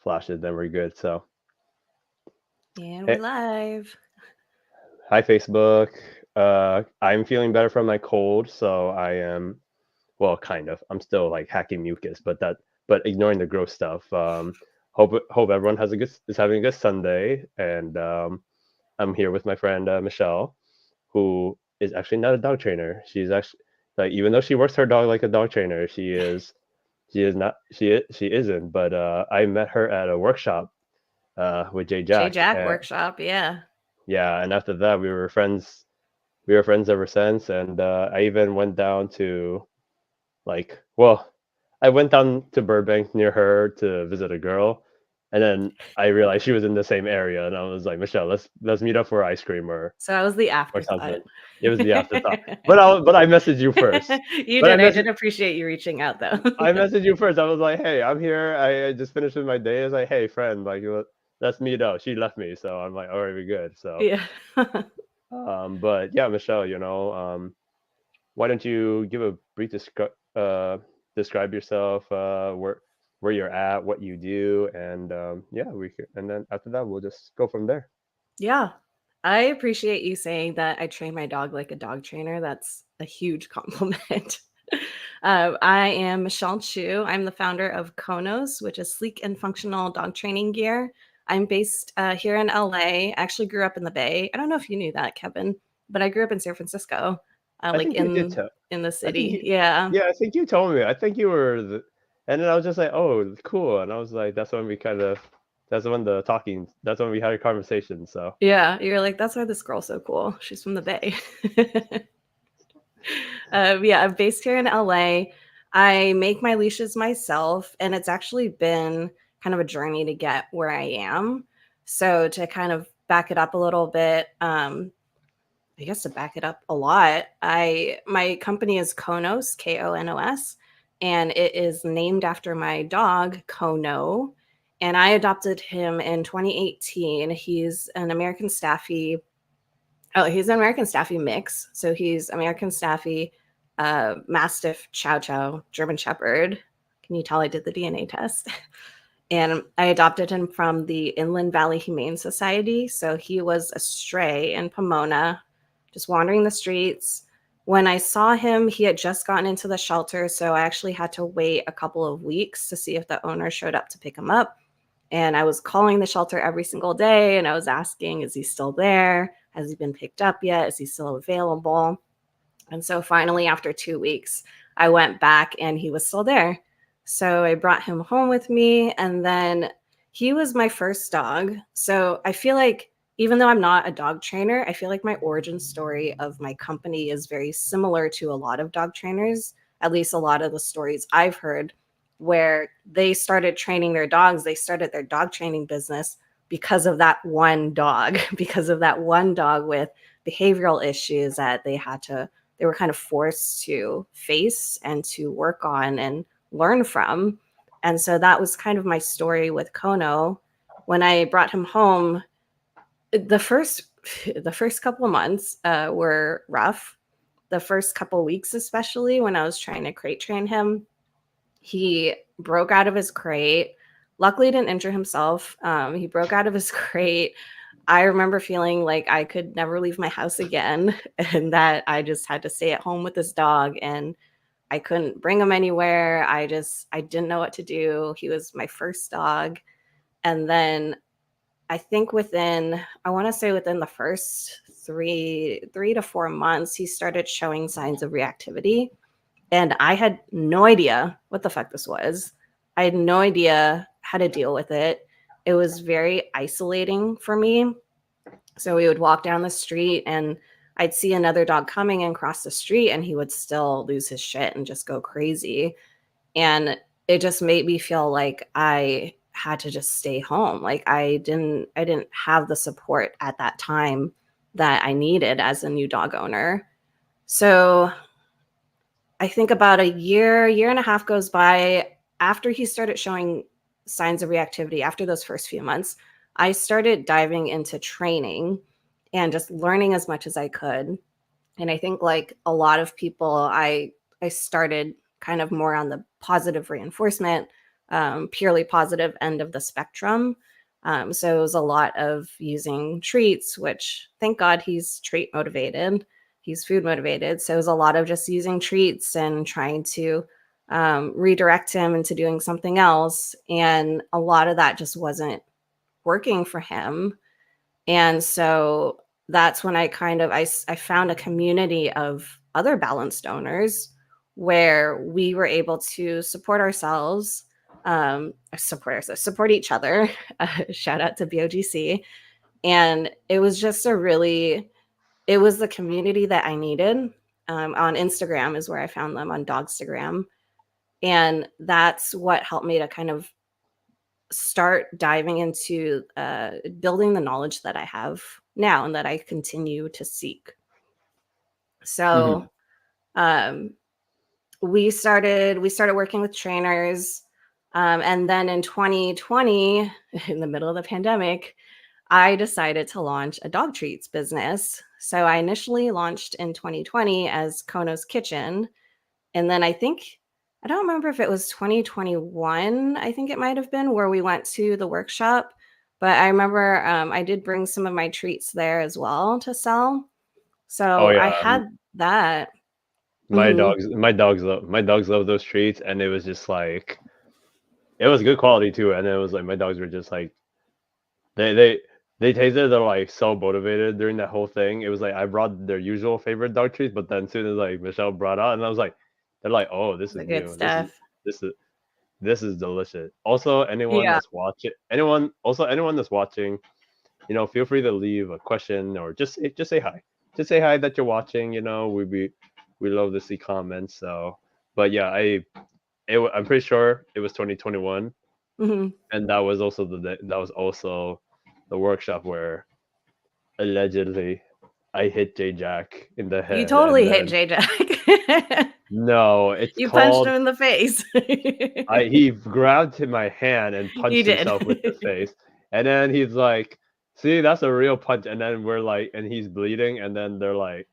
flashes, then we're good. So, And we're hey, live. hi Facebook. I'm feeling better from my cold, so I am well, kind of. I'm still like hacking mucus, but ignoring the gross stuff. Hope everyone is having a good Sunday, and I'm here with my friend Michelle, who is actually not a dog trainer. She's actually like even though she works her dog like a dog trainer, she is not she isn't. But I met her at a workshop with Jay J Jack, Jack and Workshop. Yeah. yeah, and after that we were friends. We were friends ever since, and I even went down to like, well, I went down to Burbank near her to visit a girl, and then I realized she was in the same area, and I was like, Michelle, let's meet up for ice cream So I was the or something. afterthought. It was the afterthought, but I messaged you first. You But I did. I messaged did appreciate you reaching out, though. I messaged you first. I was like, hey, I'm here. I just finished with my day. I was like, hey, friend, like let's meet up. She left me, so I'm like, all right, we're good. So, Yeah. but yeah, Michelle, why don't you give a brief describe yourself, where you're at, what you do, and yeah, and then after that we'll just go from there. Yeah. I appreciate you saying that I train my dog like a dog trainer. That's a huge compliment. I am Michelle Chu. I'm the founder of Konos, which is sleek and functional dog training gear. I'm based here in LA. Actually grew up in the Bay. I don't know if you knew that, Kevin, but I grew up in San Francisco, I like think you did tell. in the I think city. you, Yeah. yeah, I think you told me. I think you were and then I was just like, oh, cool, and I was like, that's when we had a conversation. So Yeah. You're like, that's why this girl's so cool. She's from the Bay. Yeah, I'm based here in LA. I make my leashes myself, and it's actually been kind of a journey to get where I am. So, to kind of back it up a little bit, I guess to back it up a lot, I my company is Konos, Konos, and it is named after my dog Kono, and I adopted him in 2018. He's an American Staffy mix. So he's American Staffy, Mastiff, Chow Chow, German Shepherd. Can you tell I did the DNA test? And I adopted him from the Inland Valley Humane Society. So he was a stray in Pomona, just wandering the streets. When I saw him, he had just gotten into the shelter. So I actually had to wait a couple of weeks to see if the owner showed up to pick him up. And I was calling the shelter every single day and I was asking, is he still there? Has he been picked up yet? Is he still available? And so finally, after 2 weeks, I went back and he was still there. So I brought him home with me. And then he was my first dog. So I feel like, even though I'm not a dog trainer, I feel like my origin story of my company is very similar to a lot of dog trainers, at least a lot of the stories I've heard, where they started training their dogs, they started their dog training business because of that one dog, because of that one dog with behavioral issues that they were kind of forced to face and to work on and learn from. And so that was kind of my story with Kono. When I brought him home, the first the first couple of months were rough. The first couple of weeks, especially when I was trying to crate train him, he broke out of his crate. Luckily, he didn't injure himself. He broke out of his crate. I remember feeling like I could never leave my house again and that I just had to stay at home with this dog and I couldn't bring him anywhere. I didn't know what to do. He was my first dog. And then I think I want to say within the first 3 to 4 months, he started showing signs of reactivity. And I had no idea what the fuck this was. I had no idea how to deal with it. It was very isolating for me. So we would walk down the street and I'd see another dog coming and cross the street and he would still lose his shit and just go crazy. And it just made me feel like I had to just stay home. Like I didn't have the support at that time that I needed as a new dog owner. So I think about a year and a half goes by after he started showing signs of reactivity after those first few months. I started diving into training and just learning as much as I could. And I think like a lot of people, I started kind of more on the positive reinforcement, purely positive end of the spectrum. So it was a lot of using treats, which thank God he's treat motivated. He's food motivated. So it was a lot of just using treats and trying to redirect him into doing something else. And a lot of that just wasn't working for him. And so that's when I found a community of other balanced owners where we were able to support each other. Shout out to BOGC. And it was just it was the community that I needed. On Instagram is where I found them, on Dogstagram. And that's what helped me to kind of start diving into building the knowledge that I have now and that I continue to seek. So Mhm. um, we started working with trainers, and then in 2020, in the middle of the pandemic, I decided to launch a dog treats business. So I initially launched in 2020 as Kono's Kitchen, and then I don't remember if it was 2021, I think it might have been, where we went to the workshop. But I remember I did bring some of my treats there as well to sell. Oh So yeah, I had that. my Mhm. dogs, my dogs love those treats, and it was just like it was good quality too. And it was like my dogs were just like they they they tasted they're like so motivated during that whole thing. It was like I brought their usual favorite dog treats, but then soon as like Michelle brought out, and I was like, they're like, oh, this The is good new. stuff. This is this is delicious. Also, Yeah. anyone that's watching, feel free to leave a question or just say hi. Just say hi that you're watching. We love to see comments. So, but yeah, I'm pretty sure it was 2021, Mhm. and that was also the workshop where allegedly I hit J Jack in the You head, and totally hit then J-Jack. no, it's You punched called him in the face. he grabbed my hand and You punched did. himself with the face, and then he's like, "See, that's a real punch." And then we're like, and he's bleeding, and then they're like,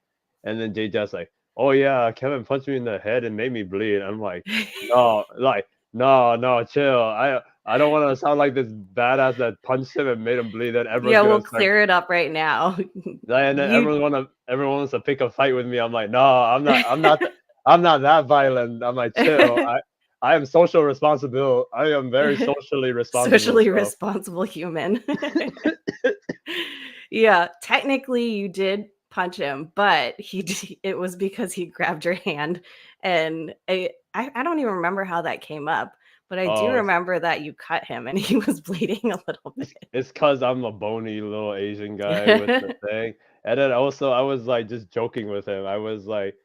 and then JJ's like, "Oh yeah, Kevin punched me in the head and made me bleed." I'm like, "No, like, no, no, chill. I don't want to sound like this badass that punched him and made him bleed. Then everyone's Yeah, we'll gonna start, clear it up right now. and then You everyone wants to pick a fight with me. I'm like, no, I'm not that violent. I'm like, chill. I am social responsible. I am very socially responsible. socially So responsible human. Yeah, technically you did punch him, but it was because he grabbed your hand, and I don't even remember how that came up, but I do oh, remember that you cut him and he was bleeding a little it's cause I'm a bony little Asian guy with the bit. thing. And then also I was like just joking with him. I was like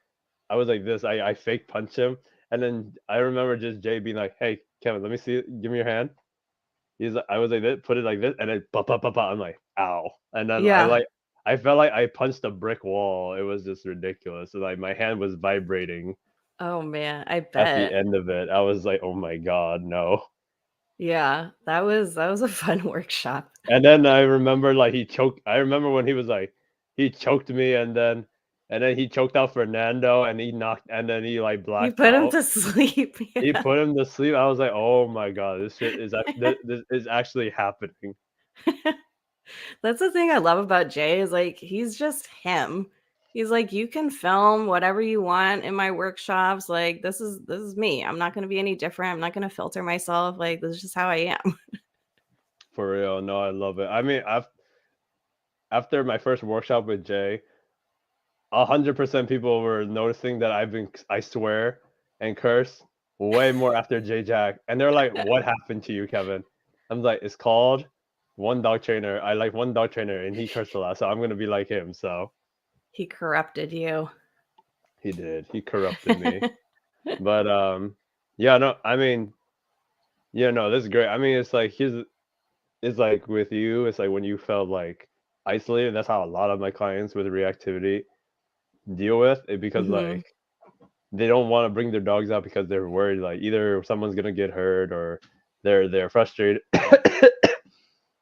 this. I fake punch him. And then I remember just Jay being like, "Hey, Kevin, let me see it. Give me your hand." I was like this, put it like this, and then I'm like, "Ow!" And then Yeah. I felt like I punched a brick wall. It was just ridiculous. So, like my hand was vibrating Oh man, I at the bet. end of it. I was like, "Oh my god, no!" Yeah, that was a fun workshop. And then I remember like he choked. I remember when he was like he choked me, and then he choked out Fernando, and and then he like You blacked put him out. to sleep. He Yeah. put him to sleep. I was like, "Oh my god, this is actually happening." That's the thing I love about Jay is like he's just him. He's like, you can film whatever you want in my workshops. Like this is me. I'm not gonna be any different. I'm not gonna filter myself. Like this is just how I am. For real, no, I love it. I mean, after my first workshop with Jay, 100% people were noticing that I swear and curse way more after J Jack, and they're like, "What happened to you, Kevin?" I'm like, "It's called one dog trainer. I like one dog trainer, and he cursed a lot, so I'm gonna be like him." So He corrupted you. he did. He corrupted me, but yeah, no, I mean, yeah, no, this is great. I mean, it's like with you, it's like when you felt like isolated. That's how a lot of my clients with reactivity deal with it because Hmm. like they don't want to bring their dogs out because they're worried like either someone's gonna get hurt or they're frustrated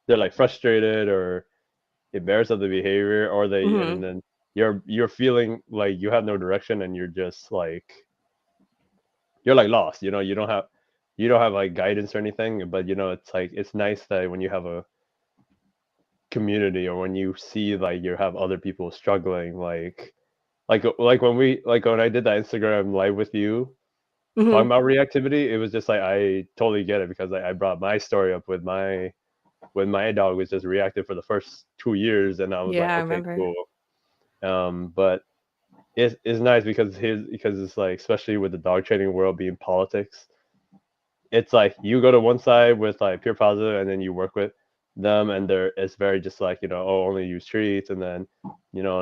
they're like frustrated or embarrassed of the behavior or they and Hmm. then you're feeling like you have no direction and you're just like you're like lost, you don't have you don't have like guidance or anything, but it's like it's nice that when you have a community or when you see like you have other people struggling, like when I did that Instagram live with you talking Hmm. about reactivity, it was just like I totally get it because I brought my story up with my when my dog was just reactive for the first 2 years, and I was like, Yeah, I okay, remember. cool. But it's nice because it's like especially with the dog training world being politics, it's like you go to one side with like pure positive, and then you work with them, and it's very just like oh, only use treats, and then no,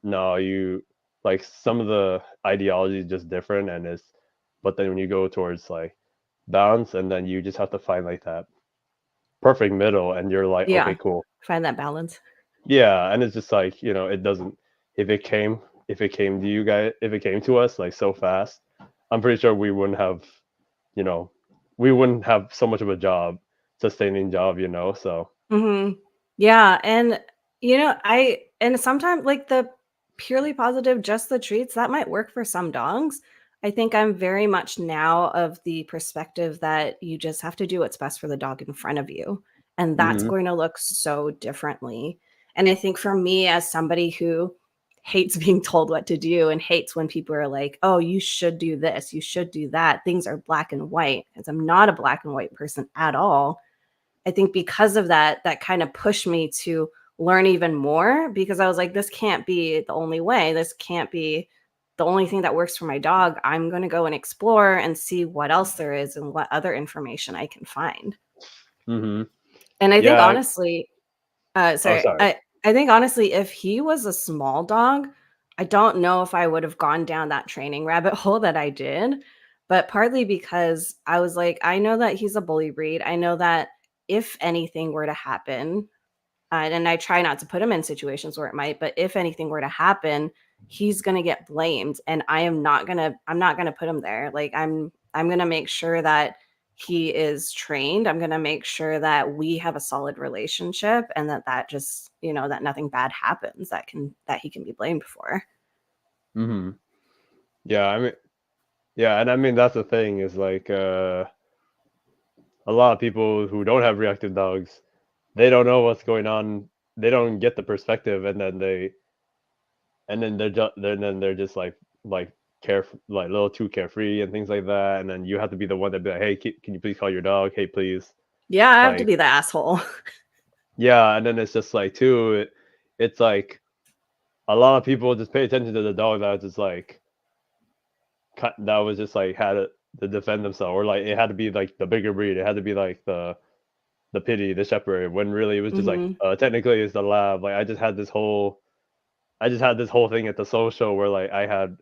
no, you like some of the ideology is just different, and it's but then when you go towards like balance, and then you just have to find like that perfect middle, and you're like, okay, Yeah, cool. find that balance. Yeah, and it's just like, it doesn't if it came to you guys, if it came to us like so fast, I'm pretty sure you know, we wouldn't have so much of a sustaining job. So. Hmm. Yeah, and I and sometimes like the purely positive, just the treats, that might work for some dogs. I think I'm very much now of the perspective that you just have to do what's best for the dog in front of you, and that's Mhm. going to look so differently. And I think for me, as somebody who hates being told what to do and hates when people are like, "Oh, you should do this, you should do that," things are black and white, because I'm not a black and white person at all. I think because of that, that kind of pushed me to learn even more, because I was like, this can't be the only way. This can't be the only thing that works for my dog. I'm going to go and explore and see what else there is and what other information I can find. Mhm. And I think Yeah. honestly, Oh, sorry, sorry. I think honestly, if he was a small dog, I don't know if I would have gone down that training rabbit hole that I did, but partly because I was like, I know that he's a bully breed. I know that if anything were to happen, and I try not to put him in situations where it might, but if anything were to happen, he's gonna get blamed, and I'm not gonna put him there. Like, I'm gonna make sure that he is trained. I'm gonna make sure that we have a solid relationship, and that just, that nothing bad happens that he can be blamed for. Mhm. Yeah, I mean, yeah, and I mean that's the thing is like a lot of people who don't have reactive dogs, they don't know what's going on. They don't get the perspective, and then they're just like like a little too carefree and things like that. And then you have to be the one that be like, hey, can you please call your dog? Hey, please. Yeah, I have to Like, be the asshole. yeah, and then it's just like too. It's like a lot of people just pay attention to the dog that was just like that was just like had it to defend themselves, or like it had to be like the bigger breed. It had to be like the pity, the shepherd. When really it was just like Mhm. technically it's the lab. Like I just had this whole thing at the social where like I had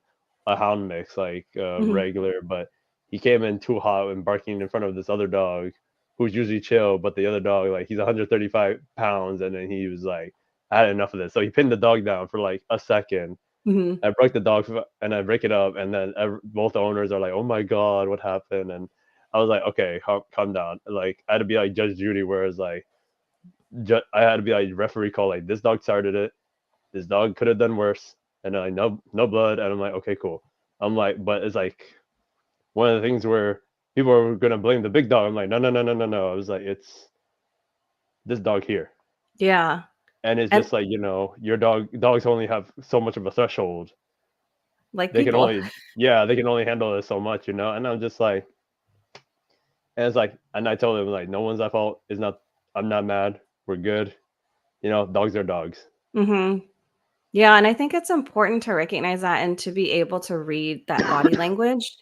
a hound mix, like Mhm. regular, but he came in too hot and barking in front of this other dog who's usually chill, but the other dog, like he's 135 pounds, and then he was like, I had enough of this. So he pinned the dog down for like a second. Mhm. I broke the dog and I break it up, and then both the owners are like, "Oh my god, what happened?" And I was like, "Okay, calm down." Like I had to be like Judge Judy, whereas like I had to be like referee call, like this dog started it, this dog could have done worse, and like no blood, and I'm like, okay, cool. I'm like, but it's like one of the things where people are gonna blame the big dog. I'm like, no, no, no, no, no, no. I was like, it's this dog here, Yeah. and it's And just like dogs only have so much of a threshold. like They can people. only yeah, they can only handle it so much. And I'm just like, and it's like, and I told him like, no one's at fault. It's not. I'm not mad. We're good. Dogs are dogs. Mhm. Yeah, and I think it's important to recognize that and to be able to read that body language.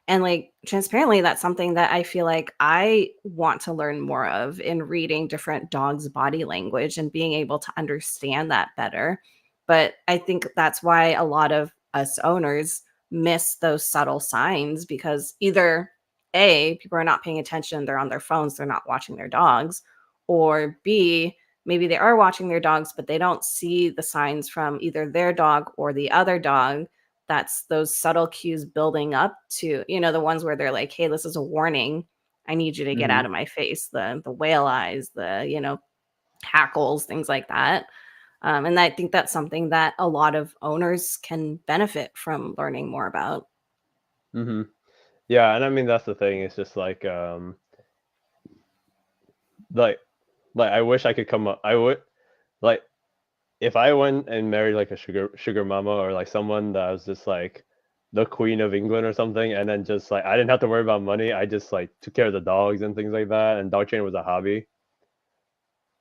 And like transparently, that's something that I feel like I want to learn more of in reading different dogs' body language and being able to understand that better. But I think that's why a lot of us owners miss those subtle signs, because either A, people are not paying attention, they're on their phones, they're not watching their dogs, or B, maybe they are watching their dogs, but they don't see the signs from either their dog or the other dog. That's those subtle cues building up to, the ones where they're like, hey, this is a warning. I need you to get out Hmm. of my face. The whale eyes, the, hackles, things like that. And I think that's something that a lot of owners can benefit from learning more about. Hmm. Yeah, and I mean that's the thing. It's just like like I wish I could come up. I would like if I went and married like a sugar mama or like someone that was just like the queen of England or something, and then just like I didn't have to worry about money. I just like took care of the dogs and things like that, and dog training was a hobby.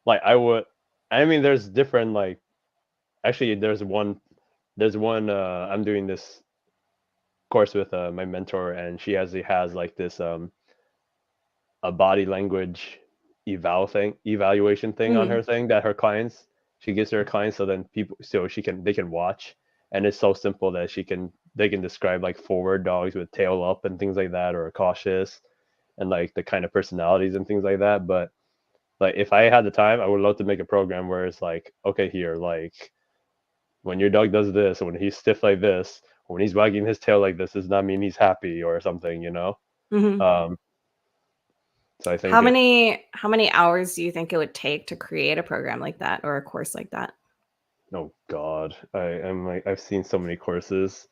Like I would. I mean, there's different like actually there's one I'm doing this course with my mentor, and she has like this a body language evaluation thing on Hmm. her thing that her clients she gives her clients so then people so they can watch, and it's so simple that they can describe like forward dogs with tail up and things like that, or cautious, and like the kind of personalities and things like that. But like if I had the time, I would love to make a program where it's like, okay, here, like when your dog does this, or when he's stiff like this, or when he's wagging his tail like this, does not mean he's happy or something, you know. Hmm. um so I think it. How many hours do you think it would take to create a program like that or a course like that? Oh God, I'm like I've seen so many courses.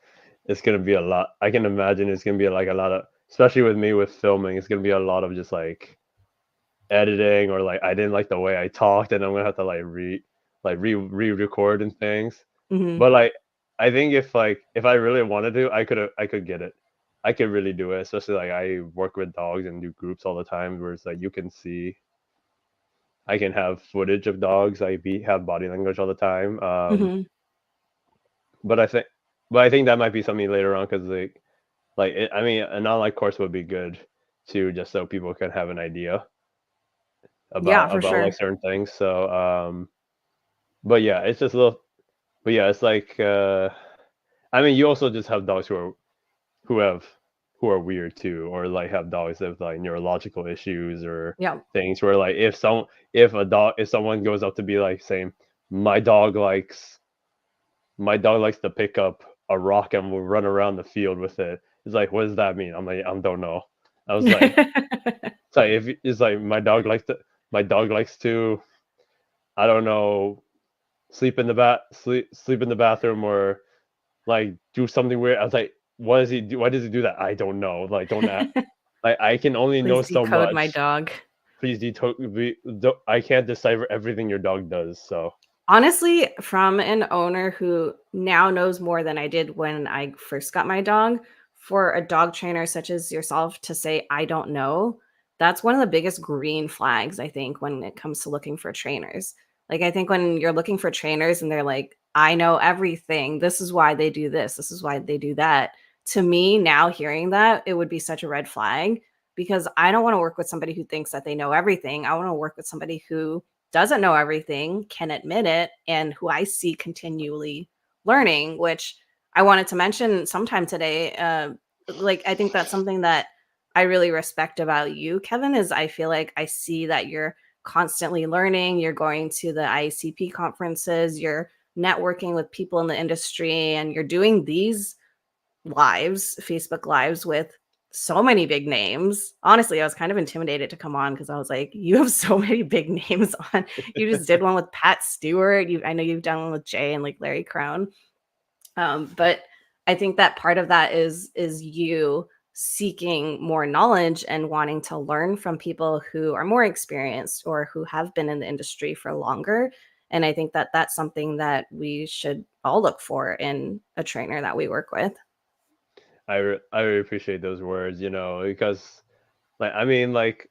It's gonna be a lot. I can imagine it's gonna be like a lot of, especially with me with filming. It's gonna be a lot of just like editing, or like I didn't like the way I talked, and I'm gonna have to like re-record and things. Hmm. But like I think if I really wanted to, I could get it. I could really do it. Especially like I work with dogs and do groups all the time, where it's like you can see. I can have footage of dogs. Have body language all the time. Hmm. But I think, but I think that might be something later on because I mean, an online course would be good too, just so people can have an idea Yeah, for about like sure. certain things. So, but yeah, it's just a little, but yeah, it's like, I mean, you also just have dogs who have who are weird too, or like have dogs that have like neurological issues or Yeah. things where like if someone goes up to be like saying my dog likes my dog likes to pick up a rock and will run around the field with it. It's like, what does that mean? I'm like, I don't know. I was like, it's like if it's like my dog likes to, I don't know, sleep in the bathroom, or like do something weird. I was like, what does he do? Why does he do that? I don't know. Like, don't ask. Like, I can only know Please so decode my much. dog. Please, I can't decipher everything your dog does. So, Honestly, from an owner who now knows more than I did when I first got my dog, for a dog trainer such as yourself to say, I don't know, that's one of the biggest green flags, I think, when it comes to looking for trainers. Like, I think when you're looking for trainers and they're like, I know everything, this is why they do this, this is why they do that. To me, now hearing that, it would be such a red flag because I don't want to work with somebody who thinks that they know everything. I want to work with somebody who doesn't know everything, can admit it, and who I see continually learning, which I wanted to mention sometime today. Like, I think that's something that I really respect about you, Kevin, is I feel like I see that you're constantly learning. You're going to the ICP conferences, you're networking with people in the industry, and you're doing these lives, Facebook lives with so many big names. Honestly, I was kind of intimidated to come on because I was like, you have so many big names on. You just did one with Pat Stewart. I know you've done one with Jay and like Larry Crone. But I think that part of that is you seeking more knowledge and wanting to learn from people who are more experienced or who have been in the industry for longer. And I think that that's something that we should all look for in a trainer that we work with. I really appreciate those words, because like I mean like,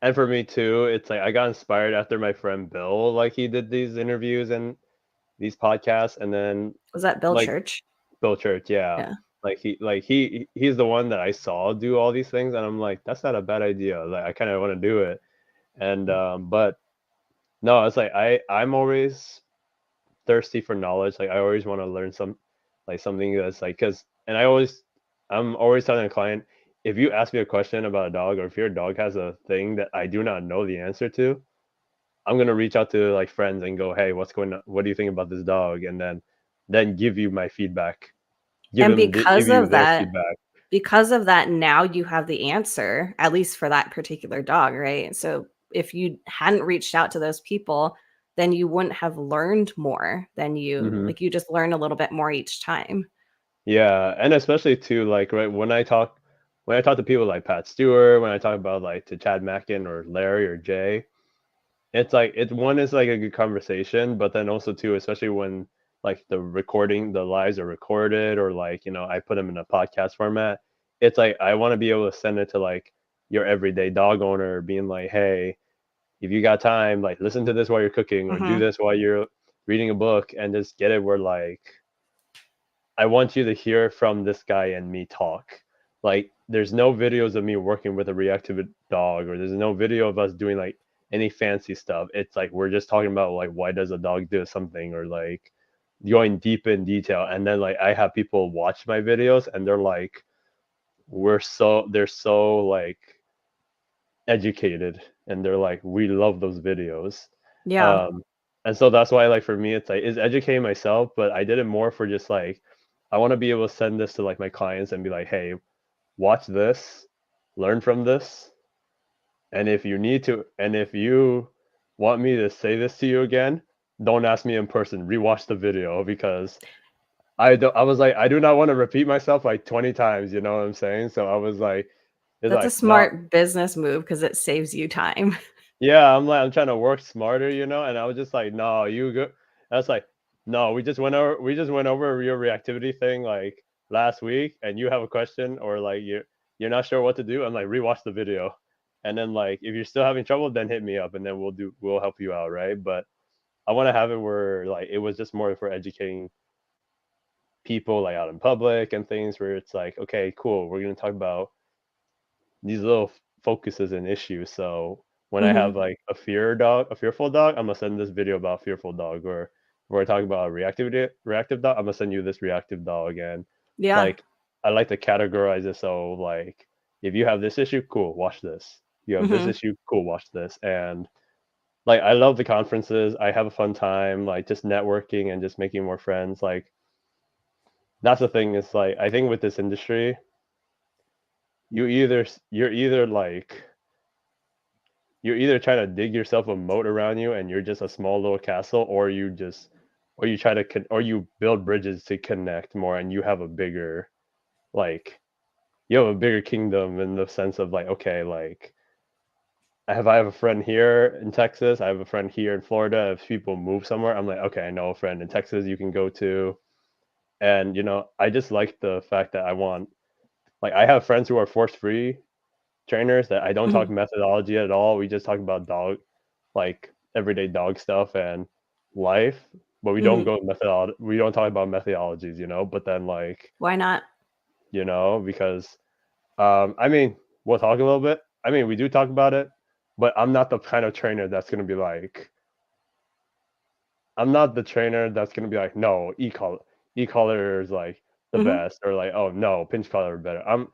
and for me too, it's like I got inspired after my friend Bill, like he did these interviews and these podcasts, and then Was that Bill like Church? Bill Church, yeah. Yeah. He's the one that I saw do all these things, and I'm like, that's not a bad idea. Like I kind of want to do it, and but no, it's like I'm always thirsty for knowledge. Like I always want to learn something that's like because and I'm always telling a client, if you ask me a question about a dog, or if your dog has a thing that I do not know the answer to, I'm gonna reach out to like friends and go, hey, what's going on? What do you think about this dog? And then give you my feedback, And give you their feedback. because of that, now you have the answer, at least for that particular dog, right? So if you hadn't reached out to those people, then you wouldn't have learned more than Hmm. you just learn a little bit more each time. Yeah, and especially too, like right when I talk to people like Pat Stewart, when I talk about like to Chad Mackin or Larry or Jay, it's like it's one is like a good conversation, but then also too, especially when like the lives are recorded or like, I put them in a podcast format. It's like I want to be able to send it to like your everyday dog owner being like, hey, if you got time, like listen to this while you're cooking or do Mhm. this while you're reading a book and just get it where like I want you to hear from this guy and me talk. Like, there's no videos of me working with a reactive dog, or there's no video of us doing like any fancy stuff. It's like we're just talking about like why does a dog do something, or like going deep in detail. And then like I have people watch my videos and they're like, they're so like educated, and they're like, we love those videos. Yeah. Um, and so that's why like for me it's like is educating myself, but I did it more for just like I want to be able to send this to like my clients and be like, hey, watch this, learn from this, and if you want me to say this to you again, don't ask me in person. Rewatch the video because I was like I do not want to repeat myself like 20 times. You know what I'm saying? So I was like, it's That's a like not. smart business move because it saves you time. Yeah, I'm like I'm trying to work smarter, and I was just like, no, you go. I was like, no, we just went over your reactivity thing like last week, and you have a question or like you're not sure what to do. I'm like, rewatch the video, and then like if you're still having trouble, then hit me up, and then we'll help you out, right? But I want to have it where like it was just more for educating people like out in public and things where it's like, okay, cool, we're gonna talk about these little focuses and issues. So when I have Mhm. like a fearful dog, I'm gonna send this video about fearful dog. Or we're talking about a reactive dog, I'm gonna send you this reactive dog. And Yeah. like I like to categorize it. So like if you have this issue, cool, watch this. You have this Mhm. issue, cool, watch this. And like I love the conferences. I have a fun time, like just networking and just making more friends. Like that's the thing. Is like I think with this industry, you're either like you're either trying to dig yourself a moat around you and you're just a small little castle, or you try to or you build bridges to connect more and you have a bigger like you have a bigger kingdom in the sense of like, okay, like I have a friend here in Texas, I have a friend here in Florida. If people move somewhere, I'm like, okay, I know a friend in Texas you can go to. And I just like the fact that I have friends who are force free trainers that I don't talk Mhm. methodology at all. We just talk about like everyday dog stuff and life, but Mhm. we don't talk about methodologies, but then like, Why not? because I mean, we'll talk a little bit. I mean, we do talk about it, but I'm not the kind of trainer that's going to be like I'm not the trainer that's going to be like, no, e-collar is like the Mhm. best, or like, oh no, pinch collar is better. I'm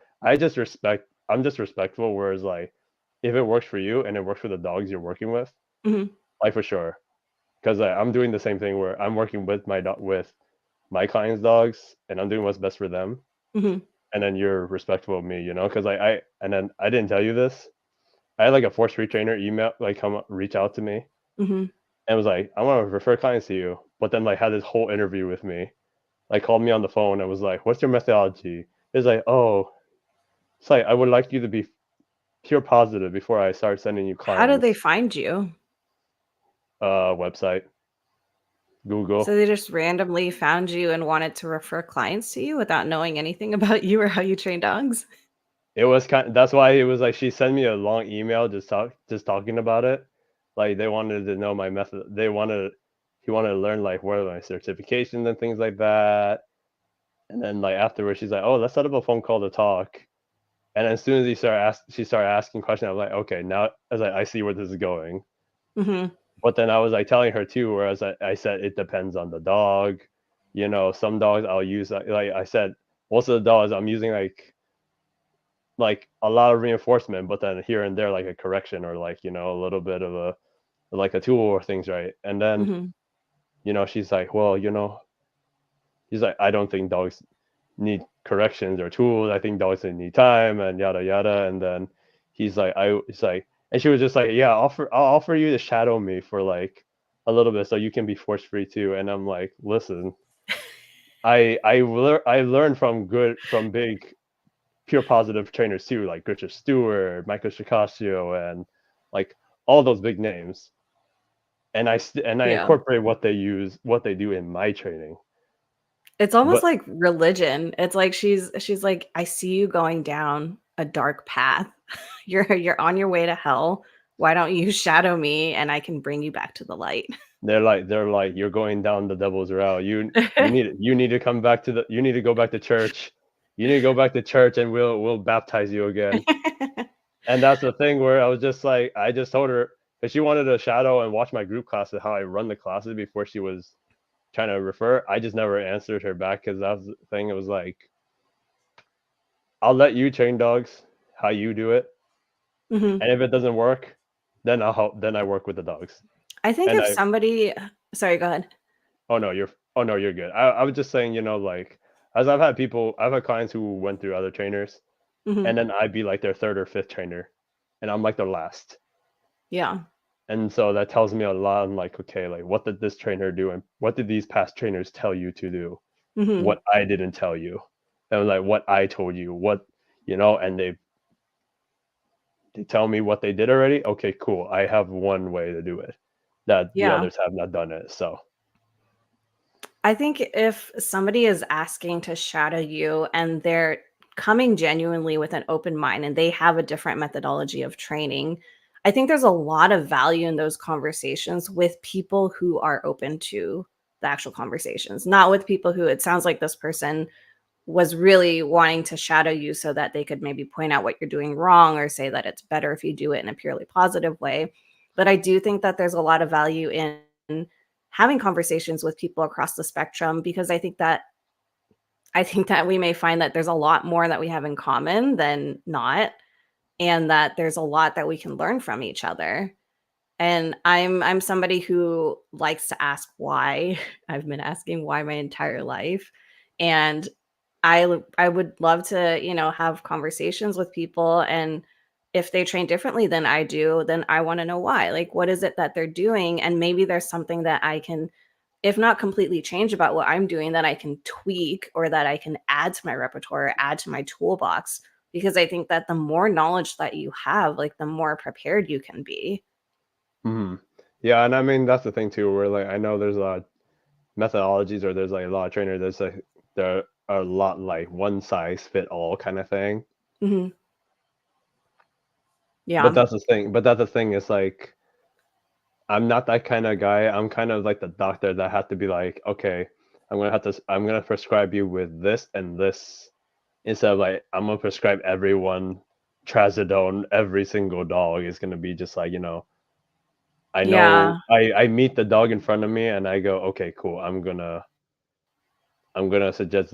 just respectful, whereas like if it works for you and it works for the dogs you're working with, Mhm. like for sure. Because I'm doing the same thing where I'm working with with my clients' dogs, and I'm doing what's best for them. Mhm. And then you're respectful of me, because and then I didn't tell you this. I had like a force free trainer email, like come reach out to me Mhm. and was like, I want to refer clients to you, but then like had this whole interview with me, like called me on the phone and was like, what's your methodology? It's like, oh, it's like I would like you to be pure positive before I start sending you How did they clients. find you? Website, Google. So they just randomly found you and wanted to refer clients to you without knowing anything about you or how you train dogs? It was that's why it was like she sent me a long email just talking about it. Like they wanted to know my method. He wanted to learn like what are my certifications and things like that. And then like afterwards, she's like, "Oh, let's set up a phone call to talk." And as soon as she started asking questions. I was like, "Okay, now," I was like, "I see where this is going." Mhm. But then I was like telling her too, whereas I said it depends on the dog. Some dogs I'll use like I said, most of the dogs I'm using like a lot of reinforcement, but then here and there like a correction or like a little bit of a like a tool or things, right? And then Mhm. she's like, well, he's like, I don't think dogs need corrections or tools. I think dogs need time and yada yada. And then he's like, and she was just like, yeah, I'll offer you to shadow me for like a little bit so you can be force free too. And I'm like, listen, I learned from big pure positive trainers too, like Richard Stewart, Michael Shikashio, and like all those big names. And I Yeah. incorporate what they do in my training. It's almost But like religion. It's like she's like, "I see you going down a dark path. You're on your way to hell. Why don't you shadow me and I can bring you back to the light?" they're like you're going down the devil's route. You need to come back to the you need to go back to church. You need to go back to church and we'll baptize you again. And that's the thing where I was just like, I just told her because she wanted to shadow and watch my group classes, how I run the classes before she was trying to refer. I just never answered her back because that's the thing. It was like, I'll let you train dogs how you do it, Mhm. and if it doesn't work, then I'll help. Then I work with the dogs. I think And if I, somebody sorry, go ahead. oh no, you're good. I was just saying, like, as I've had clients who went through other trainers, and Mhm. then I'd be like their third or fifth trainer, and I'm like their last. Yeah. And so that tells me a lot. I'm like, okay, like what did this trainer do, and what did these past trainers tell you to do? Mhm. What I didn't tell you, and like what I told you, and they tell me what they did already. Okay, cool. I have one way to do it that the Yeah. others have not done it. So, I think if somebody is asking to shadow you and they're coming genuinely with an open mind and they have a different methodology of training, I think there's a lot of value in those conversations with people who are open to the actual conversations, not with people who it sounds like this person was really wanting to shadow you so that they could maybe point out what you're doing wrong or say that it's better if you do it in a purely positive way. But I do think that there's a lot of value in having conversations with people across the spectrum because I think that we may find that there's a lot more that we have in common than not, and that there's a lot that we can learn from each other. And I'm somebody who likes to ask why. I've been asking why my entire life. And I would love to, have conversations with people, and if they train differently than I do, then I want to know why. Like, what is it that they're doing? And maybe there's something that I can, if not completely change about what I'm doing, that I can tweak or that I can add to my repertoire, or add to my toolbox. Because I think that the more knowledge that you have, like the more prepared you can be. mhm. Yeah, and I mean that's the thing too, where like I know there's a lot of methodologies, or there's like a lot of trainers. There are a lot like one size fit all kind of thing. Mhm. But Yeah. that's the thing. But that's the thing is like I'm not that kind of guy. I'm kind of like the doctor that had to be like, okay, I'm gonna prescribe you with this and this, instead of like I'm gonna prescribe everyone trazodone. Every single dog is gonna be just like, I know Yeah. I meet the dog in front of me and I go, okay, cool. I'm gonna suggest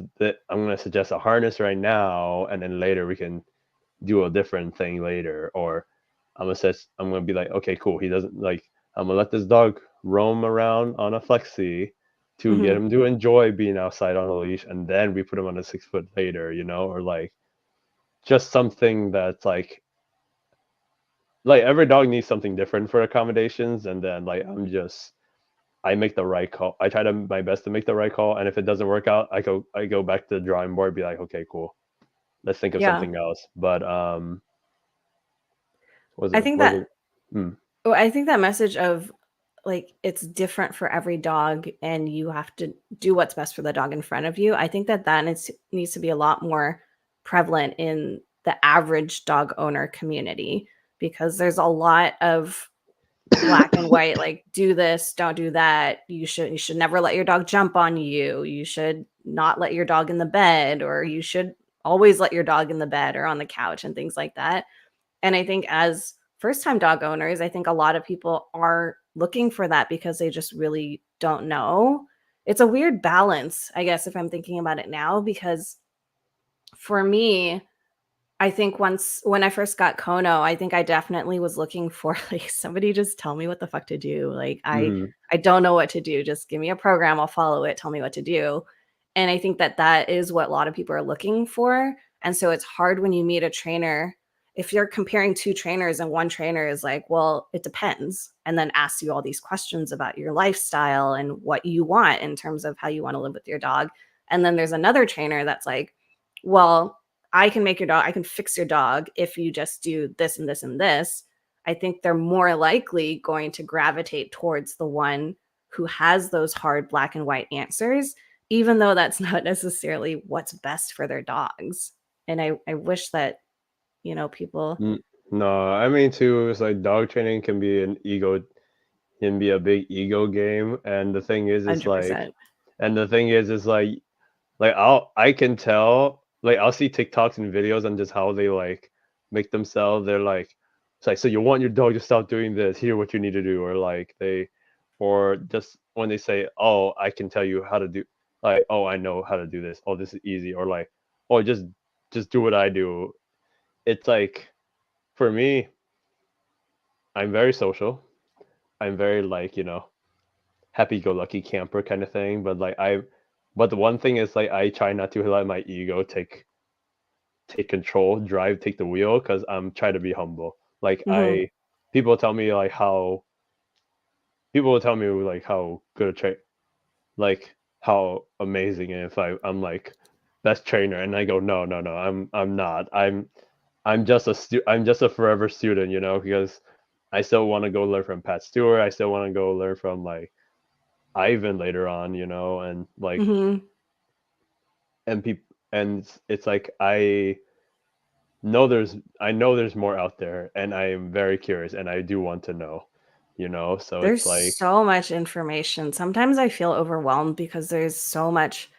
a harness right now, and then later we can do a different thing later. Or I'm gonna be like, okay, cool. He doesn't like. I'm gonna let this dog roam around on a flexi to get Mhm. him to enjoy being outside on a leash, and then we put him on a 6 foot later, or like just something that's like every dog needs something different for accommodations, and then like I make the right call. I try to my best to make the right call, and if it doesn't work out, I go back to the drawing board, be like, okay, cool, let's think of Yeah. something else. But was I it think was that it? Mm, I think that message of like it's different for every dog and you have to do what's best for the dog in front of you. I think that needs to be a lot more prevalent in the average dog owner community because there's a lot of black and white, like do this, don't do that. You should never let your dog jump on you. You should not let your dog in the bed, or you should always let your dog in the bed or on the couch and things like that. And I think as first time dog owners, I think a lot of people are looking for that because they just really don't know. It's a weird balance, I guess, if I'm thinking about it now, because for me, I think once when I first got Kono, I think I definitely was looking for like somebody just tell me what the fuck to do. Like mhm, I don't know what to do. Just give me a program, I'll follow it, tell me what to do. And I think that that is what a lot of people are looking for. And so it's hard when you meet a trainer if you're comparing two trainers and one trainer is like, "Well, it depends." And then asks you all these questions about your lifestyle and what you want in terms of how you want to live with your dog. And then there's another trainer that's like, "Well, I can fix your dog if you just do this and this and this, I think they're more likely going to gravitate towards the one who has those hard black and white answers, even though that's not necessarily what's best for their dogs. And I wish that, people Mm, no, I mean too, it's like dog training can be a big ego game, and the thing is like, 100%. and the thing is like I can tell, like I'll see TikToks and videos on just how they like make themselves. They're like, it's like, so you want your dog to stop doing this? Here, what you need to do, or like or just when they say, oh, I can tell you how to do, like, oh, I know how to do this. Oh, this is easy, or like, oh, just do what I do. It's like, for me, I'm very social. I'm very like, happy-go-lucky camper kind of thing. But the one thing is like I try not to let my ego take control, take the wheel, because I'm trying to be humble. Like Hmm. people tell me like how people will tell me like how good a like how amazing, and if I'm like best trainer, and I go, no, no, no, I'm not. I'm just a forever student, because I still want to go learn from Pat Stewart. I still want to go learn from like Ivan later on, and like Hmm. and people and it's like I know there's more out there, and I am very curious, and I do want to know, so There's it's like, so much information. Sometimes I feel overwhelmed because there's so much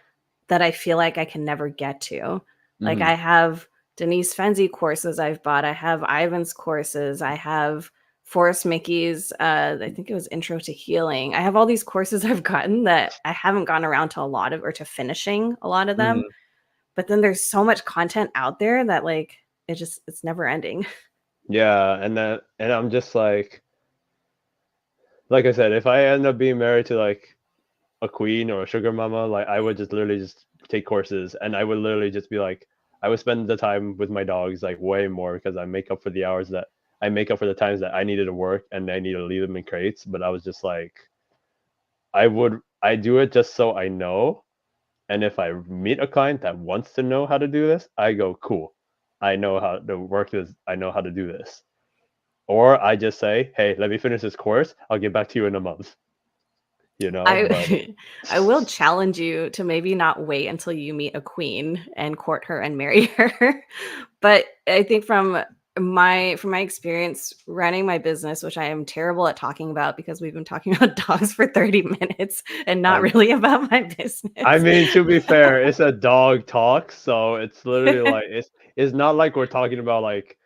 that I feel like I can never get to. Like mhm, I have Denise Fenzi courses I've bought. I have Ivan's courses. I have Forrest Mickey's, I think it was Intro to Healing. I have all these courses I've gotten that I haven't gone around to a lot of, or to finishing a lot of them. mhm. But then there's so much content out there that like it's never ending. Yeah, and I'm just like I said, if I end up being married to like a queen or a sugar mama, like I would just literally just take courses, and I would literally just be like, I would spend the time with my dogs like way more, because I make up for the times that I needed to work and I need to leave them in crates. But I was just like, I do it just so I know. And if I meet a client that wants to know how to do this, I go, cool. I know how to work this. I know how to do this. Or I just say, hey, let me finish this course. I'll get back to you in a month, but I I will challenge you to maybe not wait until you meet a queen and court her and marry her. But I think from my experience running my business, which I am terrible at talking about because we've been talking about dogs for 30 minutes and not I'm, really about my I business. mean, to be fair, it's a dog talk. So it's literally like, it's not like we're talking about like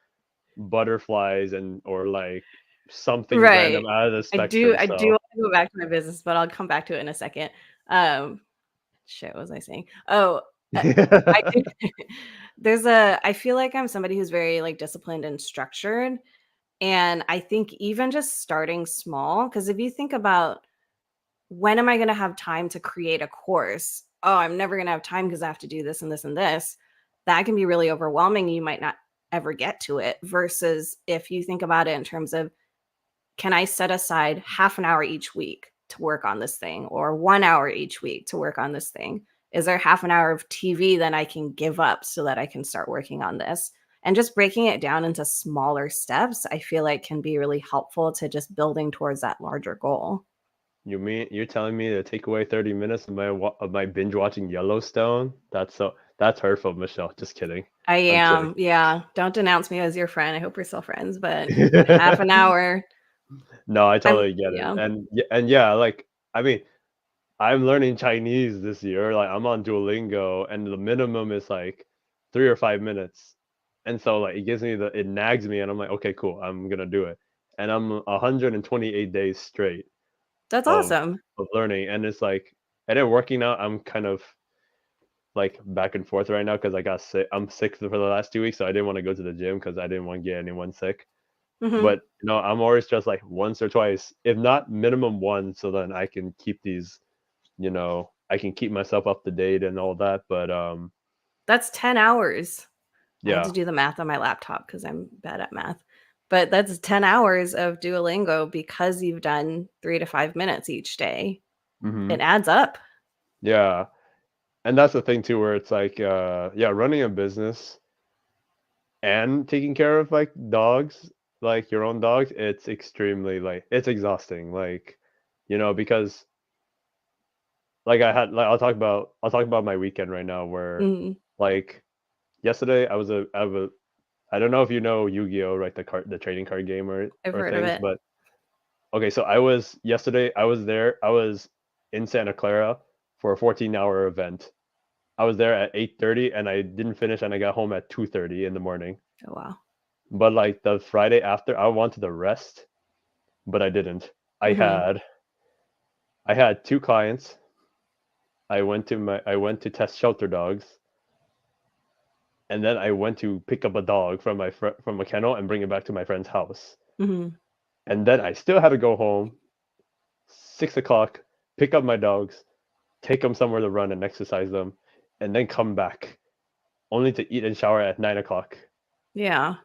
butterflies or like something random Right. out of the I do spectrum. I do So, wanna go back to my business, but I'll come back to it in a second. Um, shit, what was I saying? Oh, I do I feel like I'm somebody who's very, like, disciplined and structured, and I think even just starting small, because if you think about when am I gonna have time to create a course? Oh, I'm never gonna have time because I have to do this and this and this. That can be really overwhelming, you might not ever get to it, versus if you think about it in terms of, can I set aside half an hour each week to work on this thing, or 1 hour each week to work on this thing? Is there half an hour of TV that I can give up so that I can start working on this? And just breaking it down into smaller steps, I feel like can be really helpful to just building towards that larger goal. you're telling me to take away 30 minutes of my binge watching Yellowstone? That's hurtful, Michelle. Just kidding. I I'm kidding. am, yeah. Don't denounce me as your friend. I hope we're still friends, but half an hour. No, I I'm totally get it. yeah. And yeah, like I mean, I'm learning Chinese this year. Like I'm on Duolingo, and the minimum is like 3 or 5 minutes. And so like it nags me, and I'm like, okay, cool, I'm gonna do it. And I'm 128 days straight That's of awesome. learning, and it's like, and then working out, I'm kind of like back and forth right now because I got sick. I'm sick for the last 2 weeks, so I didn't want to go to the gym because I didn't want to get anyone sick. Mhm. But I'm always just like once or twice, if not minimum one, so then I can keep I can keep myself up to date and all that. But That's 10 hours. I had to yeah. do the math on my laptop because 'cause I'm bad at math. But that's 10 hours of Duolingo because you've done 3 to 5 minutes each day. Hmm. It adds up. Yeah. And that's the thing too, where it's like, yeah, running a business. and taking care of like dogs, like your own dogs, it's extremely like it's exhausting. Like, because like I'll talk about my weekend right now where Mhm. like yesterday I don't know if you know Yu-Gi-Oh, right? The trading card game I've or heard of things, it. but okay, so I was there. I was in Santa Clara for a 14-hour event. I was there at 8:30 and I didn't finish and I got home at 2:30 in the morning. Oh, wow. But like the Friday after, I wanted to rest, but I didn't. I Mhm. had I had two clients. I went to test shelter dogs, and then I went to pick up a dog from from a kennel and bring it back to my friend's house. Mhm. And then I still had to go home 6 o'clock, pick up my dogs, take them somewhere to run and exercise them, and then come back only to eat and shower at 9 o'clock. Yeah.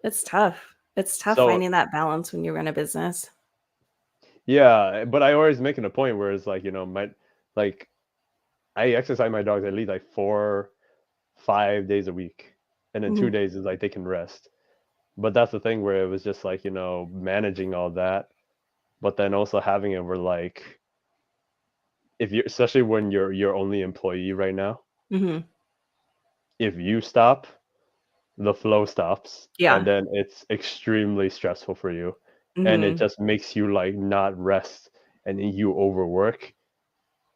It's tough. It's tough So finding that balance when you run a business. yeah, but I always making a point where it's like, my like I exercise my dogs at least like 4, 5 days a week. And then two Mhm. days is like they can rest. But that's the thing where it was just like, managing all that, but then also having it where like if you especially when you're your only employee right now, Mhm. if you stop, the flow stops and Yeah. then it's extremely stressful for you. And it Mhm. just makes you like not rest and then you overwork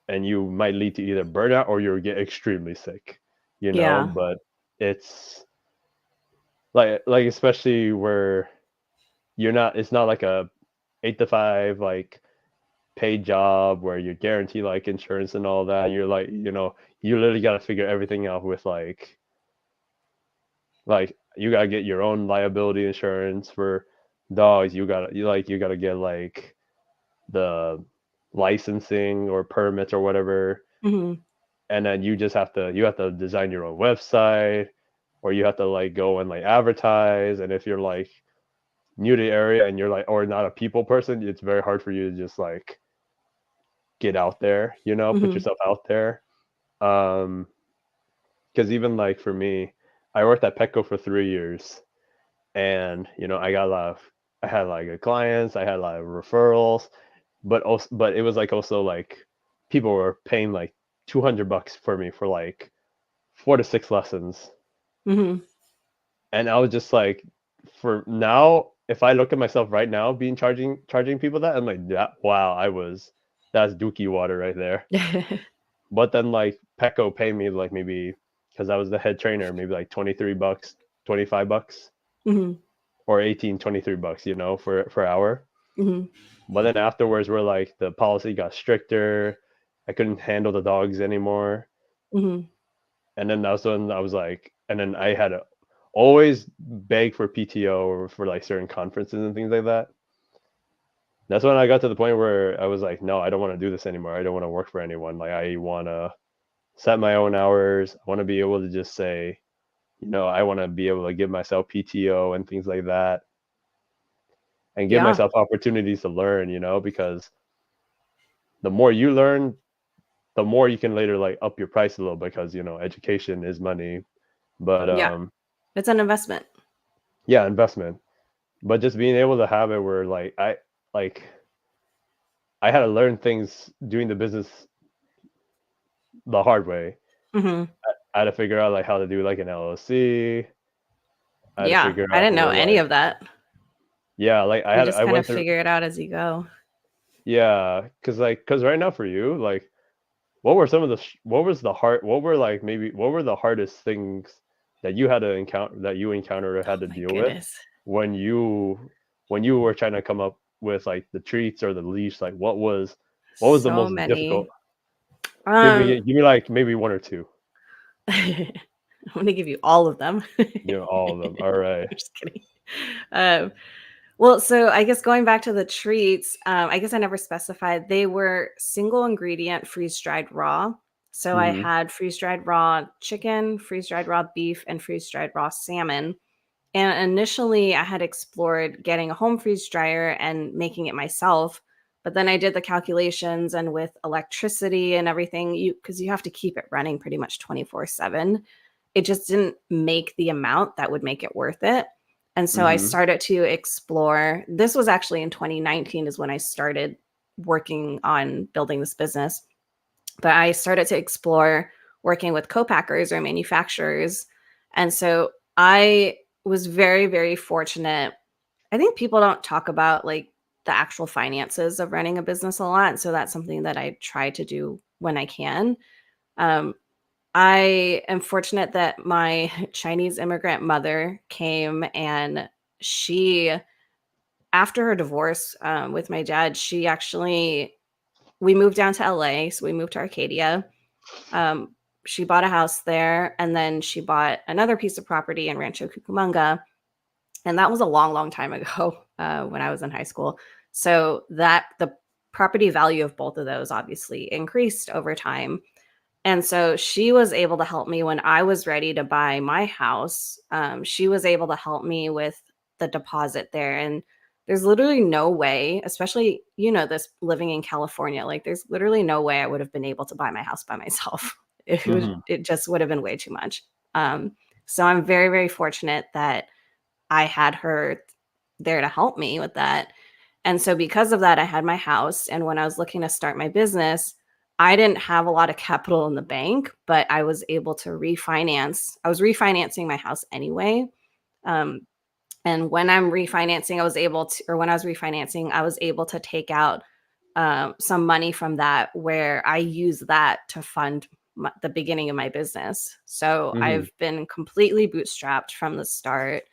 and you might lead to either burnout or you'll get extremely sick, Yeah. but it's like especially where you're not it's not like a 8 to 5 like paid job where you're guaranteed like insurance and all that. You're like, you literally got to figure everything out with like you got to get your own liability insurance for dogs. You got to get like the licensing or permits or whatever, Mhm. and then you have to design your own website, or you have to like go and like advertise. And if you're like new to the area and you're like or not a people person, it's very hard for you to just like get out there, put Mhm. yourself out there. Um, because even like for me, I worked at Petco for 3 years, and I had like good clients, I had a lot of referrals, but it was like also like people were paying like $200 for me for like 4 to 6 lessons, Mhm. and I was just like, for now, if I look at myself right now being charging people that, I'm like, that wow, that's dookie water right there. But then like Petco paid me like maybe because I was the head trainer, maybe like $23, $25, Mhm. or 18, $23, for hour. Mhm. But then afterwards, we're like the policy got stricter. I couldn't handle the dogs anymore, Mhm. and then that's when I was like, and then I had to always beg for PTO or for like certain conferences and things like that. That's when I got to the point where I was like, no, I don't want to do this anymore. I don't want to work for anyone. Like I want to set my own hours. I want to be able to just say, I want to be able to give myself PTO and things like that and give Yeah. myself opportunities to learn, because the more you learn, the more you can later like up your price a little because, education is money. But Yeah. It's an investment. yeah, investment. But just being able to have it where like I had to learn things doing the business the hard way. Mhm. I had to figure out like how to do like an LLC. I had to Yeah. figure I out didn't know where any like of that. yeah, like You just I kind of went through figure it out as you go. yeah, because right now for you, like what were some of what was the hard what were like maybe what were the hardest things that you had to encountered or had Oh to my deal with goodness. when you were trying to come up with like the treats or the leash? Like what was the So most difficult? many. Um, Give me like maybe one or two. I'm gonna give you all of them. All of them. All right. I'm just kidding. Um, well, so I guess going back to the treats, I guess I never specified. They were single ingredient freeze dried raw. So I Mm-hmm. had freeze dried raw chicken, freeze dried raw beef, and freeze dried raw salmon. And initially, I had explored getting a home freeze dryer and making it myself. But then I did the calculations, and with electricity and everything, because you have to keep it running pretty much 24/7. it just didn't make the amount that would make it worth it. And so I Mhm. started to explore. This was actually in 2019 is when I started working on building this business. But I started to explore working with co-packers or manufacturers. And so I was very, very fortunate. I think people don't talk about like the actual finances of running a business a lot. So that's something that I try to do when I can. Um, I am fortunate that my Chinese immigrant mother came, and she, after her divorce with my dad, she actually, we moved down to LA. So we moved to Arcadia. um, she bought a house there, and then she bought another piece of property in Rancho Cucamonga, and that was a long, long time ago when I was in high school. So that the property value of both of those obviously increased over time. And so she was able to help me when I was ready to buy my house. She was able to help me with the deposit there. And there's literally no way, especially, this living in California, like there's literally no way I would have been able to buy my house by myself. Mhm. It just would have been way too much. Um, so I'm very, very fortunate that I had her there to help me with that. And so because of that, I had my house. And when I was looking to start my business, I didn't have a lot of capital in the bank, but I was able to refinance. I was refinancing my house anyway. Um, and when I'm refinancing, when I was refinancing, I was able to take out some money from that where I use that to fund the beginning of my business. So Mhm. I've been completely bootstrapped from the start,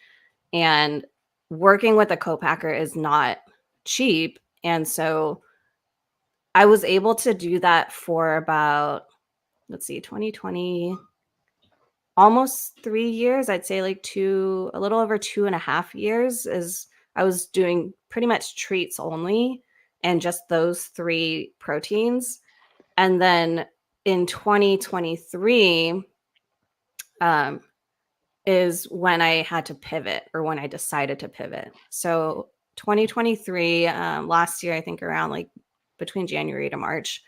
and working with a co-packer is not cheap. And so I was able to do that for about, let's see, 2020, almost 3 years. I'd say like a little over 2.5 years, is I was doing pretty much treats only and just those three proteins. And then in 2023, um, is when I had to pivot, or when I decided to pivot. So 2023, last year, I think around like between January to March,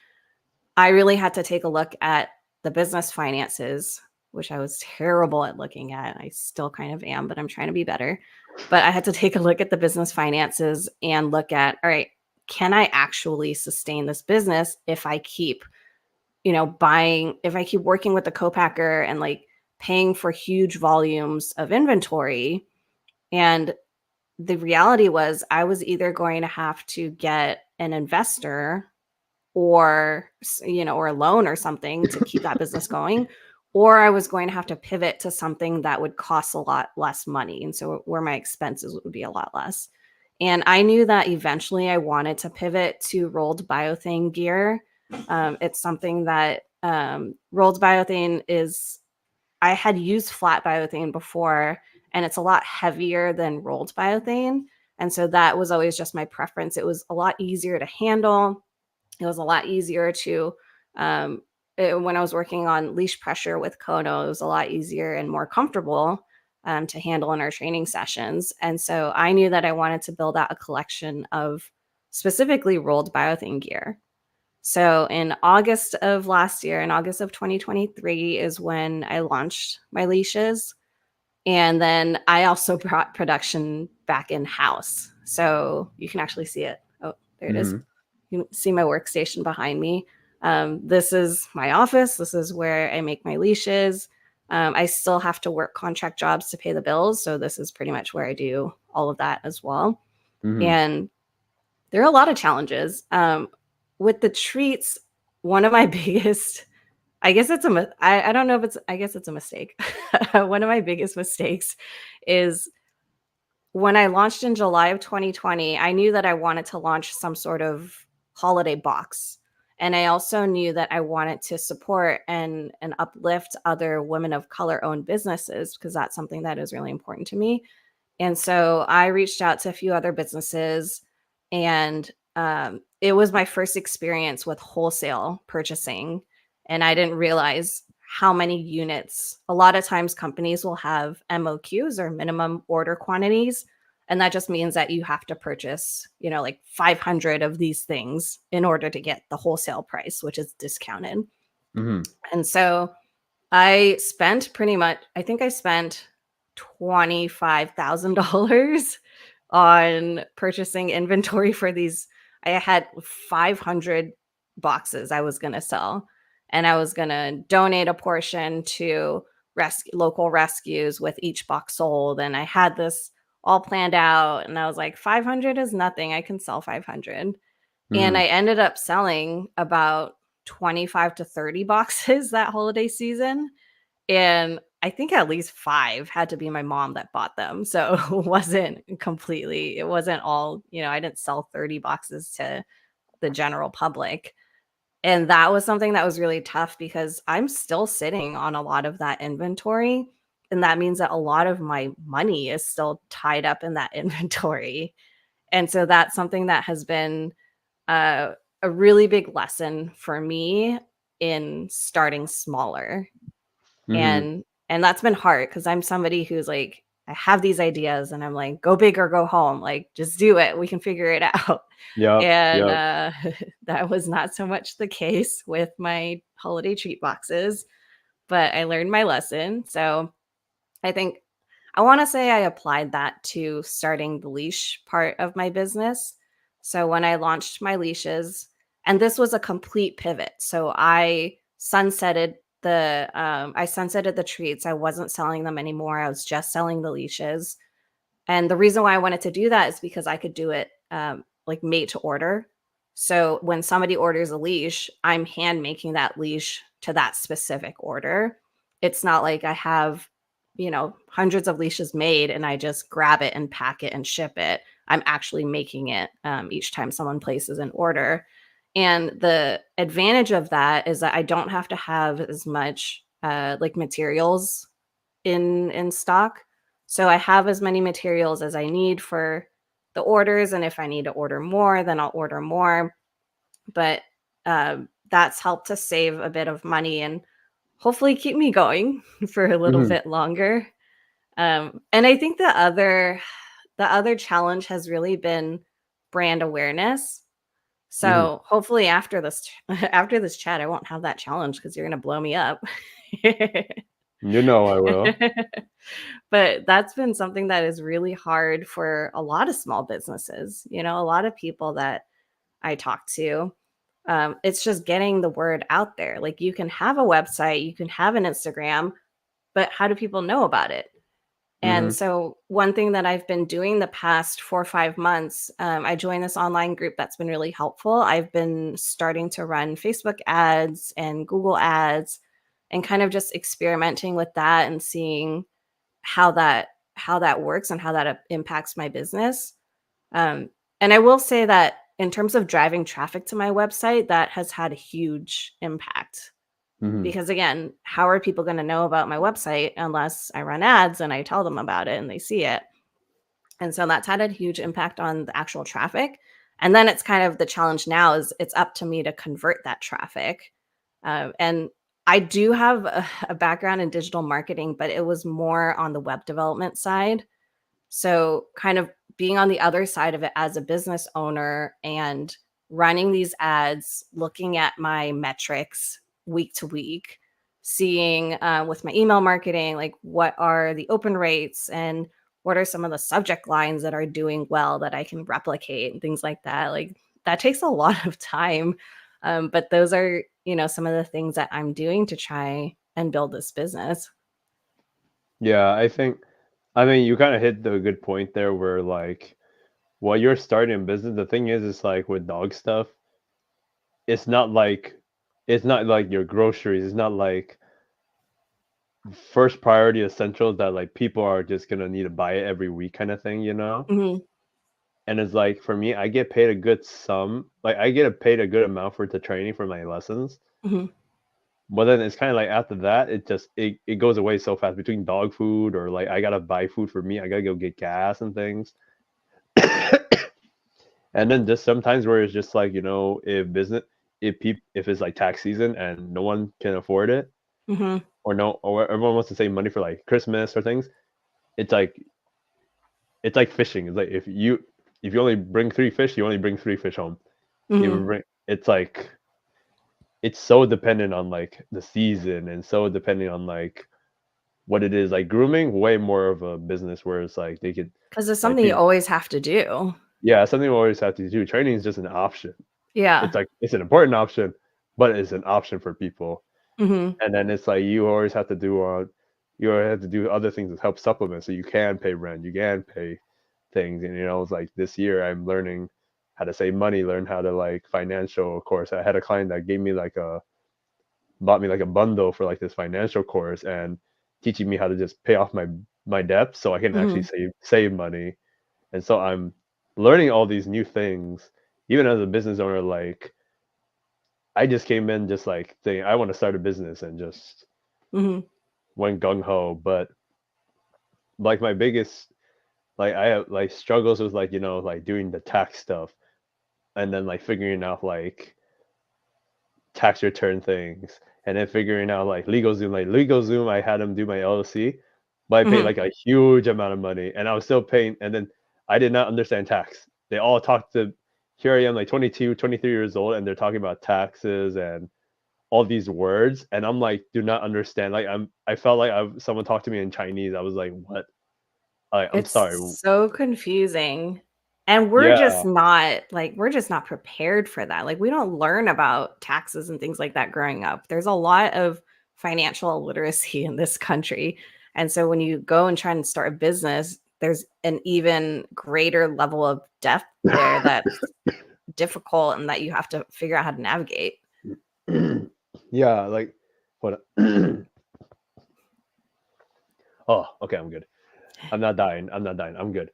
I really had to take a look at the business finances, which I was terrible at looking at. I still kind of am, but I'm trying to be better. But I had to take a look at the business finances and look at, all right, can I actually sustain this business if I keep, if I keep working with the co-packer and like paying for huge volumes of inventory? And the reality was I was either going to have to get an investor, or a loan or something to keep that business going, or I was going to have to pivot to something that would cost a lot less money. And so where my expenses would be a lot less. And I knew that eventually I wanted to pivot to rolled biothane gear. It's something that rolled biothane is, I had used flat biothane before, and it's a lot heavier than rolled biothane. And so that was always just my preference. It was a lot easier to handle. It was a lot easier to, um, when I was working on leash pressure with Kono, it was a lot easier and more comfortable to handle in our training sessions. And so I knew that I wanted to build out a collection of specifically rolled biothane gear. So in August of last year, in August of 2023, is when I launched my leashes. And then I also brought production back in house. So you can actually see it. Oh, there it is. Mhm. You can see my workstation behind me. This is my office. This is where I make my leashes. I still have to work contract jobs to pay the bills. So this is pretty much where I do all of that as well. Mhm. And there are a lot of challenges. With the treats, one of my biggest, I guess it's I don't know if it's, I guess it's a mistake. One of my biggest mistakes is when I launched in July of 2020, I knew that I wanted to launch some sort of holiday box. And I also knew that I wanted to support and uplift other women of color owned businesses, because that's something that is really important to me. And so I reached out to a few other businesses, and it was my first experience with wholesale purchasing. And I didn't realize how many units. A lot of times companies will have MOQs, or minimum order quantities. And that just means that you have to purchase, like 500 of these things in order to get the wholesale price, which is discounted. Mhm. And so I spent pretty much, I think I spent $25,000 on purchasing inventory for these. I had 500 boxes I was going to sell, and I was going to donate a portion to local rescues with each box sold. And I had this all planned out, and I was like, 500 is nothing. I can sell 500. And Hmm. I ended up selling about 25 to 30 boxes that holiday season, and I think at least 5 had to be my mom that bought them. So it wasn't all, I didn't sell 30 boxes to the general public. And that was something that was really tough because I'm still sitting on a lot of that inventory. And that means that a lot of my money is still tied up in that inventory. And so that's something that has been uh, a really big lesson for me in starting smaller. Hmm. And that's been hard because I'm somebody who's like, I have these ideas and I'm like, go big or go home, like just do it, we can figure it out. Yep. And Yep. that was not so much the case with my holiday treat boxes, but I learned my lesson. So I think I want to say I applied that to starting the leash part of my business. So when I launched my leashes, and this was a complete pivot. So I sunsetted the treats. I wasn't selling them anymore. I was just selling the leashes. And the reason why I wanted to do that is because I could do it like made to order. So when somebody orders a leash, I'm hand making that leash to that specific order. It's not like I have, hundreds of leashes made and I just grab it and pack it and ship it. I'm actually making it each time someone places an order. And the advantage of that is that I don't have to have as much like materials in stock. So I have as many materials as I need for the orders, and if I need to order more, then I'll order more. But that's helped to save a bit of money and hopefully keep me going for a little Hmm. bit longer. And I think the other challenge has really been brand awareness. Hmm. So hopefully after this after this chat, I won't have that challenge because you're gonna blow me up. You know I will. But that's been something that is really hard for a lot of small businesses. A lot of people that I talk to, it's just getting the word out there. Like you can have a website, you can have an Instagram, but how do people know about it? And Hmm. so, one thing that I've been doing the past 4 or 5 months, I joined this online group that's been really helpful. I've been starting to run Facebook ads and Google ads and kind of just experimenting with that and seeing how that how that works and how that impacts my business. Um, and I will say that in terms of driving traffic to my website, that has had a huge impact Hmm. because again, how are people going to know about my website unless I run ads and I tell them about it and they see it? And so that's had a huge impact on the actual traffic. And then it's kind of the challenge now is it's up to me to convert that traffic. And I do have a background in digital marketing, but it was more on the web development side. So, kind of being on the other side of it as a business owner and running these ads, looking at my metrics week to week, seeing with my email marketing, like what are the open rates and what are some of the subject lines that are doing well that I can replicate and things like that. Like that takes a lot of time. But those are, some of the things that I'm doing to try and build this business. Yeah, I mean you kind of hit the good point there where like while you're starting a business, the thing is like with dog stuff, it's not like it's not like your groceries. It's not like first priority essentials that like people are just gonna need to buy it every week kind of thing, you know? Hmm. And it's like for me, I get paid a good sum, like I get paid a good amount for the training for my lessons. Hmm. But then it's kind of like after that, it goes away so fast between dog food or like I gotta buy food for me, I gotta go get gas and things. And then just sometimes where it's just like, if it's like tax season and no one can afford it, Hmm. or everyone wants to save money for like Christmas or things, it's like it's like fishing. It's like if you only bring 3 fish, you only bring 3 fish home. If you Hmm. bring, it's like it's so dependent on like the season and so dependent on like what it is. Like grooming, way more of a business where it's like they could because it's like something you always have to do. yeah, something we always have to do. Training is just an option. Yeah. It's like it's an important option, but it's an option for people. Mhm. And then it's like you always have to do you always have to do other things to help supplement so you can pay rent, you can pay things. And it's like this year I'm learning how to save money, learn how to like financial course. I had a client that gave me like a bought me like a bundle for like this financial course and teaching me how to just pay off my debt so I can actually Mhm. save money. And so I'm learning all these new things even as a business owner. Like I just came in just like saying I want to start a business and just Mhm. went gung ho. But like my biggest like I have like struggles with like like doing the tax stuff and then like figuring out like tax return things and then figuring out like LegalZoom. Like LegalZoom, I had them do my LLC, but I paid Mhm. like a huge amount of money and I was still paying. And then I did not understand tax. They all talked to, here I am like 22, 23 years old and they're talking about taxes and all these words. And I'm like, do not understand. Like I felt like someone talked to me in Chinese. I was like, what? I'm It's sorry. so confusing. And Yeah. we're just not prepared for that. Like we don't learn about taxes and things like that growing up. There's a lot of financial illiteracy in this country. And so when you go and try and start a business, there's an even greater level of depth there that's difficult and that you have to figure out how to navigate. Yeah. Like, hold on. Oh, okay. I'm good. I'm not dying. I'm not dying. I'm good.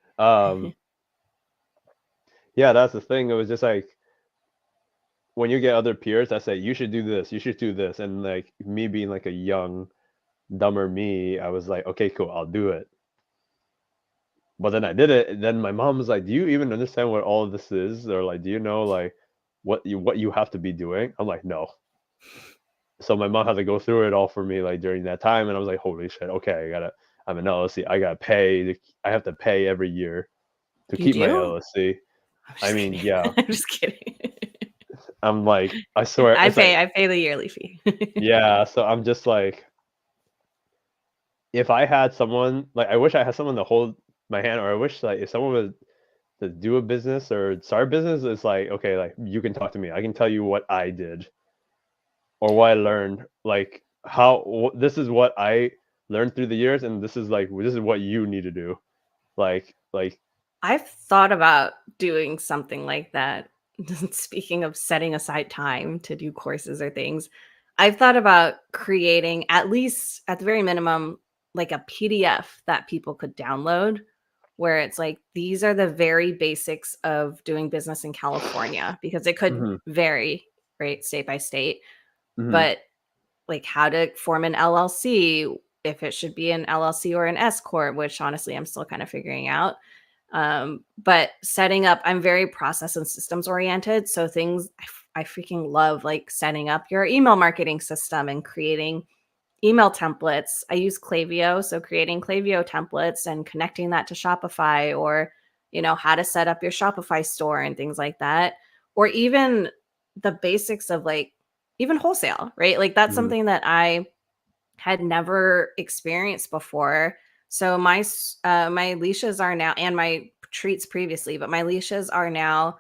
Yeah, that's the thing. It was just like when you get other peers that say you should do this, you should do this, and like me being like a young, dumber me, I was like, okay, cool, I'll do it. But then I did it, and then my mom was like, "Do you even understand what all of this is?" Or like, "Do you know like what you have to be doing?" I'm like, "No." So my mom had to go through it all for me like during that time, and I was like, "Holy shit! Okay, I'm an LLC. I gotta pay. I have to pay every year to You keep my do? LLC." I'm I just mean, kidding. yeah. I'm just kidding. I'm like, I swear, it's like, I pay the yearly fee. yeah. So I'm just like, if I had someone like I wish I had someone to hold my hand, or I wish like if someone was to do a business or start a business, it's like, okay, like you can talk to me. I can tell you what I did or what I learned. Like this is what I learned through the years, and this is what you need to do. Like I've thought about doing something like that. Speaking of setting aside time to do courses or things, I've thought about creating, at least at the very minimum, like a PDF that people could download where it's like, these are the very basics of doing business in California, because it could mhm, vary, right, state by state. mhm, But like how to form an LLC, if it should be an LLC or an S corp, which honestly I'm still kind of figuring out. But setting up, I'm very process and systems oriented. So things I freaking love, like setting up your email marketing system and creating email templates. I use Klaviyo, so creating Klaviyo templates and connecting that to Shopify, or how to set up your Shopify store and things like that, or even the basics of like even wholesale, right? Like that's mhm, something that I had never experienced before. So my leashes are now, and my treats previously, but my leashes are now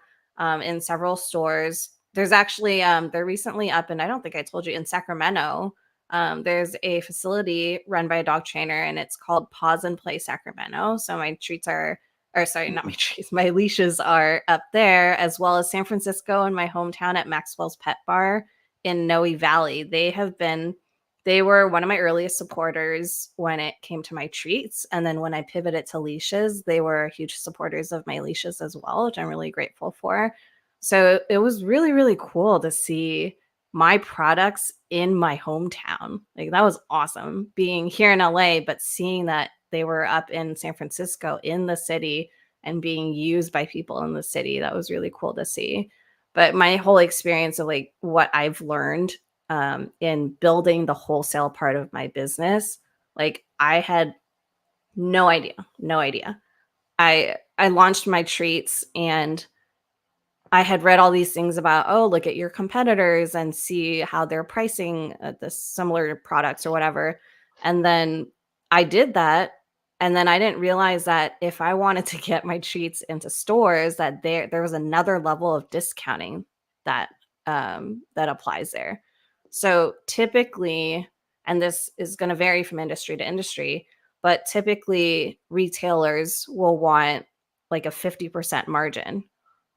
in several stores. There's actually they're recently up, and I don't think I told you, in Sacramento. There's a facility run by a dog trainer, and it's called Pause and Play Sacramento. So my treats are, or sorry, not my treats, my leashes are up there, as well as San Francisco and my hometown at Maxwell's Pet Bar in Noe Valley. They were one of my earliest supporters when it came to my treats. And then when I pivoted to leashes, they were huge supporters of my leashes as well, which I'm really grateful for. So it was really, really cool to see my products in my hometown. Like that was awesome being here in LA, but seeing that they were up in San Francisco in the city and being used by people in the city. That was really cool to see. But my whole experience of like what I've learned in building the wholesale part of my business, like I had no idea, no idea. I launched my treats, and I had read all these things about, oh, look at your competitors and see how they're pricing the similar products or whatever. And then I did that. And then I didn't realize that if I wanted to get my treats into stores, that there was another level of discounting that that applies there. So typically, and this is going to vary from industry to industry, but typically retailers will want like a 50% margin,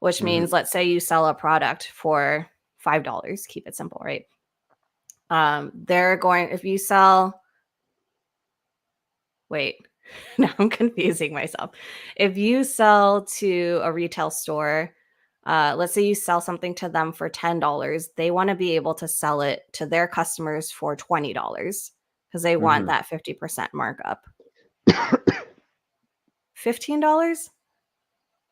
which Hmm. means let's say you sell a product for $5, keep it simple, right? They're going, if you sell, wait, now I'm confusing myself. If you sell to a retail store, let's say you sell something to them for $10, they want to be able to sell it to their customers for $20 because they want Hmm. that 50% markup. $15?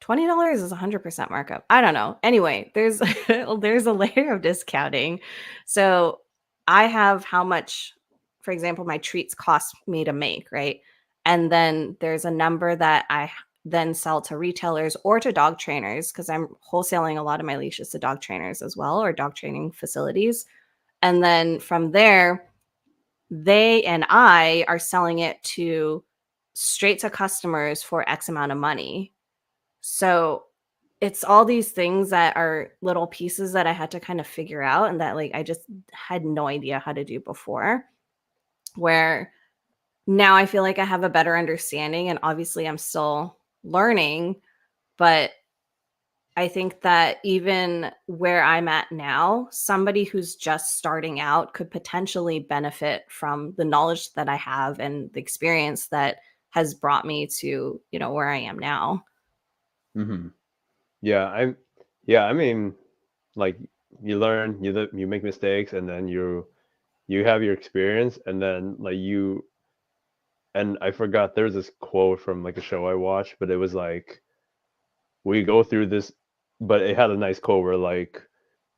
$20 is 100% markup. I don't know. Anyway, there's there's a layer of discounting. So I have how much, for example, my treats cost me to make, right? And then there's a number that I then sell to retailers or to dog trainers because I'm wholesaling a lot of my leashes to dog trainers as well, or dog training facilities. And then from there, they and I are selling it to straight to customers for X amount of money. So it's all these things that are little pieces that I had to kind of figure out and that like I just had no idea how to do before. Where now I feel like I have a better understanding, and obviously I'm still learning, but I think that even where I'm at now, somebody who's just starting out could potentially benefit from the knowledge that I have and the experience that has brought me to, where I am now. Hmm. Yeah, yeah, I mean, like you learn, you make mistakes, and then you have your experience, and then like and I forgot there's this quote from like a show I watched, but it was like we go through this, but it had a nice quote where like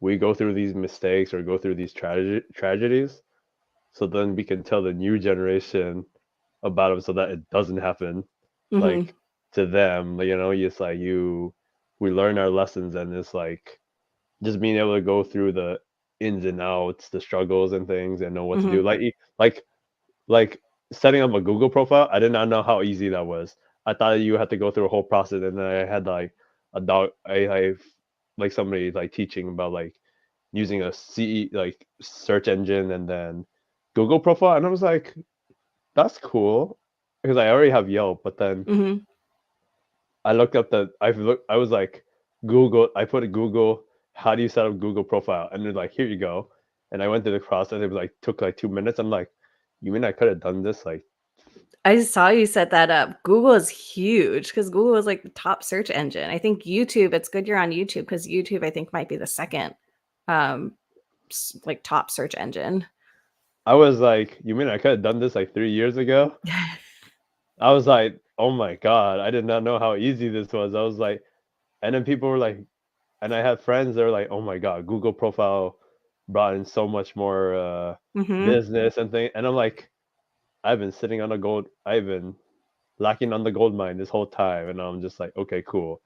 we go through these mistakes or go through these tragedies, so then we can tell the new generation about them so that it doesn't happen Mhm. like to them. Like, it's like we learn our lessons, and it's like just being able to go through the ins and outs, the struggles and things, and know what to do. Mhm. Like like setting up a Google profile, I did not know how easy that was. I thought you had to go through a whole process, and then I had like a dog. I like somebody like teaching about like using a C like search engine and then Google profile, and I was like, that's cool because I already have Yelp, but then Mhm. I looked up I was like Google. I put a Google. How do you set up Google profile? And they're like, here you go. And I went through the process. It was like took like 2 minutes. I'm like, you mean I could have done this like. I saw you set that up. Google is huge because Google is like the top search engine. I think YouTube, it's good you're on YouTube because YouTube, I think, might be the second um like top search engine. I was like, you mean I could have done this like 3 years ago? I was like, oh my God, I did not know how easy this was. I was like, and then people were like, and I had friends that were like, oh my God, Google profile brought in so much more Mhm. business and thing. And I'm like, I've been lacking on the gold mine this whole time. And I'm just like, okay, cool.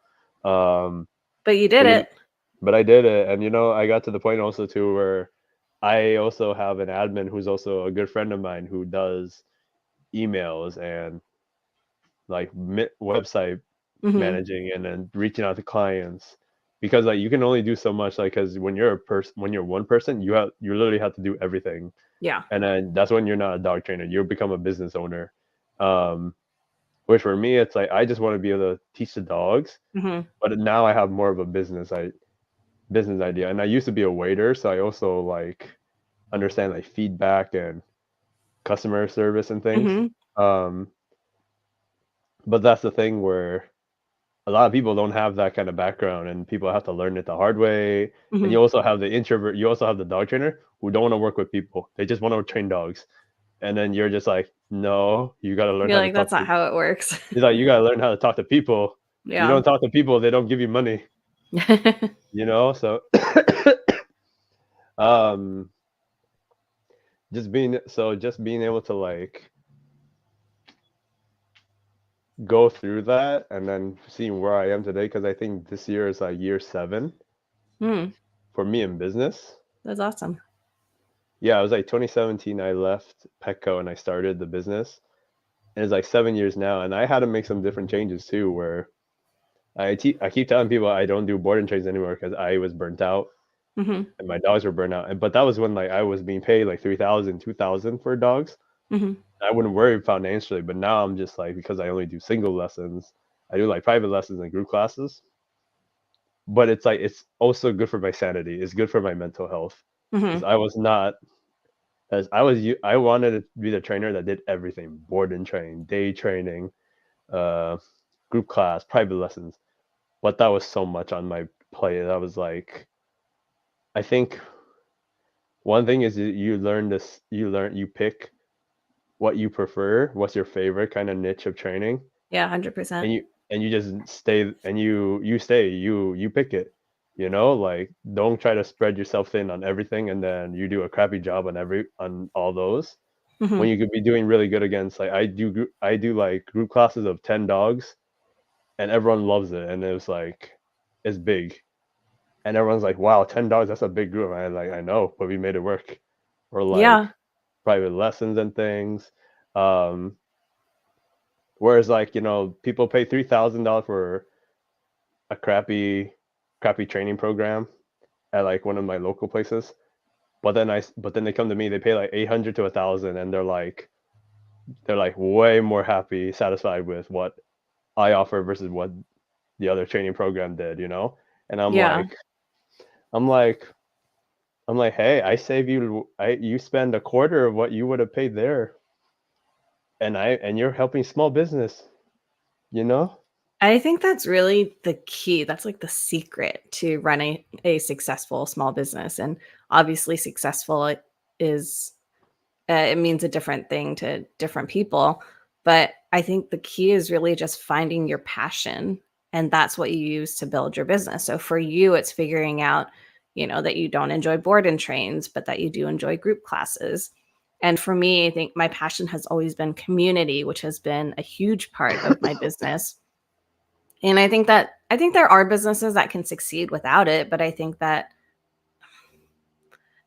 Um, But you did but it. but I did it. And I got to the point also too where I also have an admin who's also a good friend of mine who does emails and like website Mhm. managing and then reaching out to clients, because like you can only do so much, like because when you're one person, you literally have to do everything, Yeah. and then that's when you're not a dog trainer, you become a business owner. um which for me it's like I just want to be able to teach the dogs, Mhm. but now I have more of a business idea, and I used to be a waiter, so I also like understand like feedback and customer service and things. Mhm. um but that's the thing where a lot of people don't have that kind of background, and people have to learn it the hard way. And Mhm. you also have the introvert, you also have the dog trainer who don't want to work with people, they just want to train dogs. And then you're just like, no, you got to learn You're how to like, talk that's to not people. how it works. He's like, you got to learn how to talk to people. You Yeah. don't talk to people, they don't give you money. So um just being able to like go through that and then seeing where I am today, because I think this year is like year 7. Hmm. for me in business. That's awesome. Yeah, it was like 2017 I left Petco and I started the business. And it's like 7 years now, and I had to make some different changes too, where I keep telling people I don't do board and trains anymore because I was burnt out Hmm. and my dogs were burnt out. And but that was when like I was being paid like 3,000, 2,000 for dogs. Hmm. I wouldn't worry financially, but now I'm just like because I only do single lessons, I do like private lessons and group classes. But it's like it's also good for my sanity. It's good for my mental health because Hmm. I was not as I wanted to be the trainer that did everything: board and train, day training, uh, group class, private lessons. But that was so much on my plate. I was like, I think one thing is you learn this, you pick what you prefer, what's your favorite kind of niche of training, Yeah, 100%. and you just stay and you pick it. Like don't try to spread yourself thin on everything and then you do a crappy job on all those when Hmm. you could be doing really good against like I do like group classes of 10 dogs and everyone loves it and it's like it's big. And everyone's like, "Wow, $10, that's a big group." And I'm like, "I know, but we made it work." Or like Yeah. private lessons and things. Um, Whereas like, people pay $3,000 for a crappy training program at like one of my local places. But then they come to me, they pay like 800 to 1,000 and they're like way more happy, satisfied with what I offer versus what the other training program did. And Yeah. I'm like I'm like, hey, you spend a quarter of what you would have paid there, and you're helping small business, you know? I think that's really the key. That's like the secret to running a successful small business. And obviously, successful is, it means a different thing to different people. But I think the key is really just finding your passion. And that's what you use to build your business. So for you, it's figuring out, that you don't enjoy board and trains, but that you do enjoy group classes. And for me, I think my passion has always been community, which has been a huge part of my business. And I think there are businesses that can succeed without it, but I think that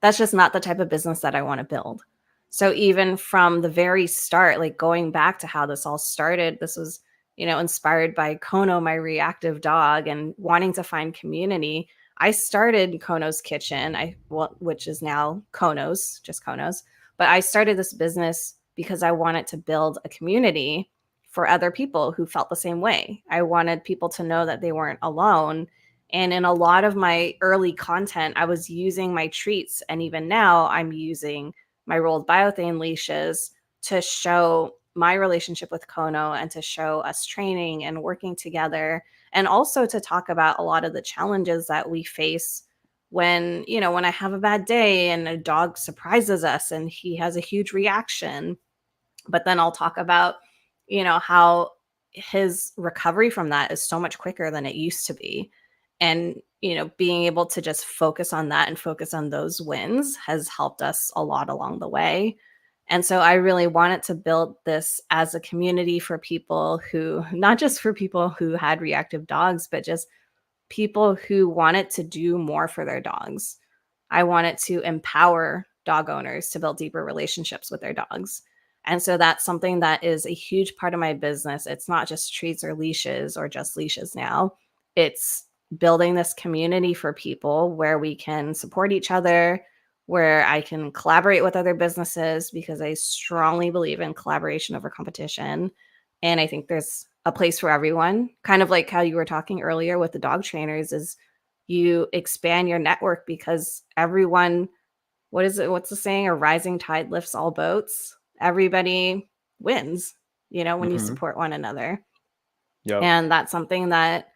that's just not the type of business that I want to build. So even from the very start, like going back to how this all started, this was, inspired by Kono, my reactive dog, and wanting to find community. I started Kono's Kitchen, which is now Kono's, just Kono's. But I started this business because I wanted to build a community for other people who felt the same way. I wanted people to know that they weren't alone, and in a lot of my early content, I was using my treats. And even now, I'm using my rolled biothane leashes to show my relationship with Kono and to show us training and working together. And also to talk about a lot of the challenges that we face when I have a bad day and a dog surprises us and he has a huge reaction. But then I'll talk about, how his recovery from that is so much quicker than it used to be. And, being able to just focus on that and focus on those wins has helped us a lot along the way. And so I really wanted to build this as a community for people who, not just for people who had reactive dogs, but just people who wanted to do more for their dogs. I wanted to empower dog owners to build deeper relationships with their dogs. And so that's something that is a huge part of my business. It's not just treats or leashes or just leashes now. It's building this community for people where we can support each other, where I can collaborate with other businesses because I strongly believe in collaboration over competition. And I think there's a place for everyone. Kind of like how you were talking earlier with the dog trainers is you expand your network because everyone, what is it? What's the saying? A rising tide lifts all boats. Everybody wins, when you Hmm. support one another. Yep. And that's something that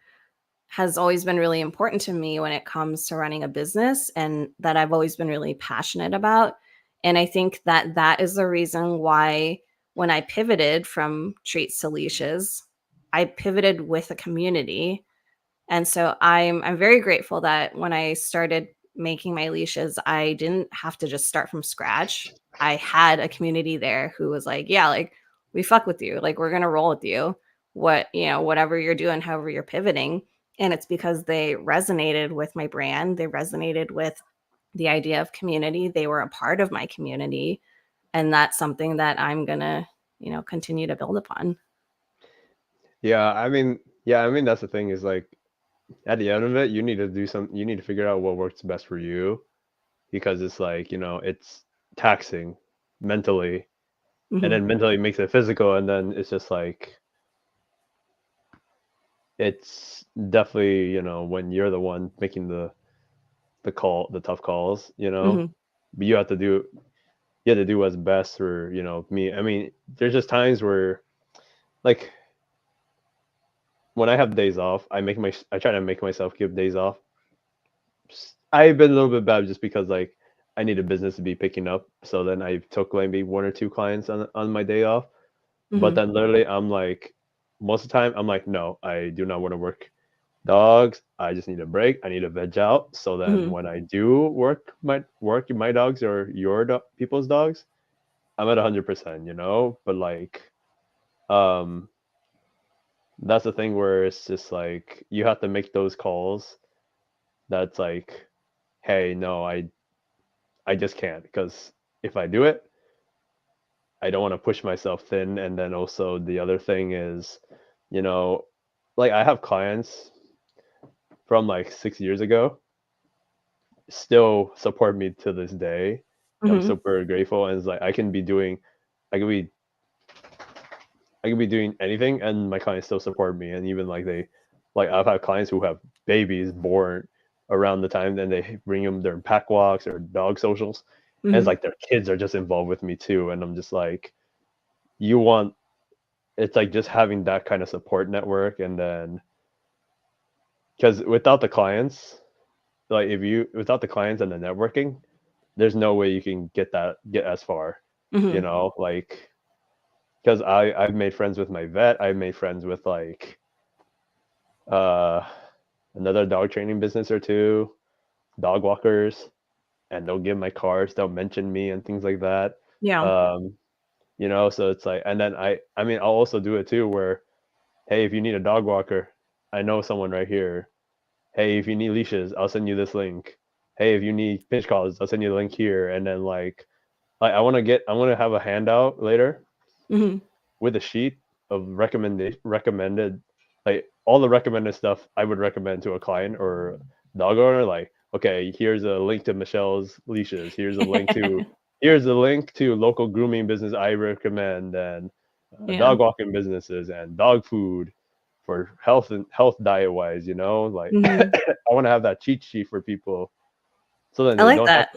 has always been really important to me when it comes to running a business and that I've always been really passionate about. And I think that that is the reason why when I pivoted from treats to leashes, I pivoted with a community. And so I'm very grateful that when I started making my leashes, I didn't have to just start from scratch. I had a community there who was like, yeah, like we fuck with you. Like we're going to roll with you. Whatever you're doing, however you're pivoting. And it's because they resonated with my brand. They resonated with the idea of community. They were a part of my community. And that's something that I'm going to, continue to build upon. Yeah, I mean that's the thing is like at the end of it, you need to figure out what works best for you because it's like, it's taxing mentally and Hmm. then mentally makes it physical and then it's just like it's definitely, when you're the one making the tough calls, Hmm. but you have to do what's best for, me. I mean, there's just times where like when I have days off, I try to make myself give days off. I've been a little bit bad just because like I need a business to be picking up. So then I took like maybe one or two clients on my day off. But Hmm. then literally I'm like most of the time I'm like, no, I do not want to work dogs. I just need a break. I need to veg out. So then Hmm. when I do work my dogs or people's dogs, I'm at 100%, But like um that's the thing where it's just like you have to make those calls that's like, hey, no, I just can't because if I do it, I don't want to push myself thin. And then also the other thing is, you know, like I have clients from like 6 years ago still support me to this day. I'm Hmm. super grateful, and it's like I could be, I could be doing anything, and my clients still support me. And even like I've had clients who have babies born around the time, and they bring them their pack walks or dog socials, and it's Hmm. like their kids are just involved with me too. And I'm just like, you want it's like just having that kind of support network, and then because without the clients, like if you without the clients and the networking, there's no way you can get as far, Hmm. like because I've made friends with my vet, I've made friends with like uh another dog training business or two, dog walkers, and they'll give my cards, they'll mention me and things like that. Yeah. Um, so it's like, and then I mean, I'll also do it too, where hey, if you need a dog walker, I know someone right here. Hey, if you need leashes, I'll send you this link. Hey, if you need pinch collars, I'll send you the link here. And then I want to have a handout later Hmm. with a sheet of recommended, like all the recommended stuff I would recommend to a client or dog owner. Like, okay, here's a link to Michelle's leashes. Here's a link to local grooming business I recommend, and Yeah. dog walking businesses and dog food for health diet wise. Like Hmm. I want to have that cheat sheet for people so then I like that.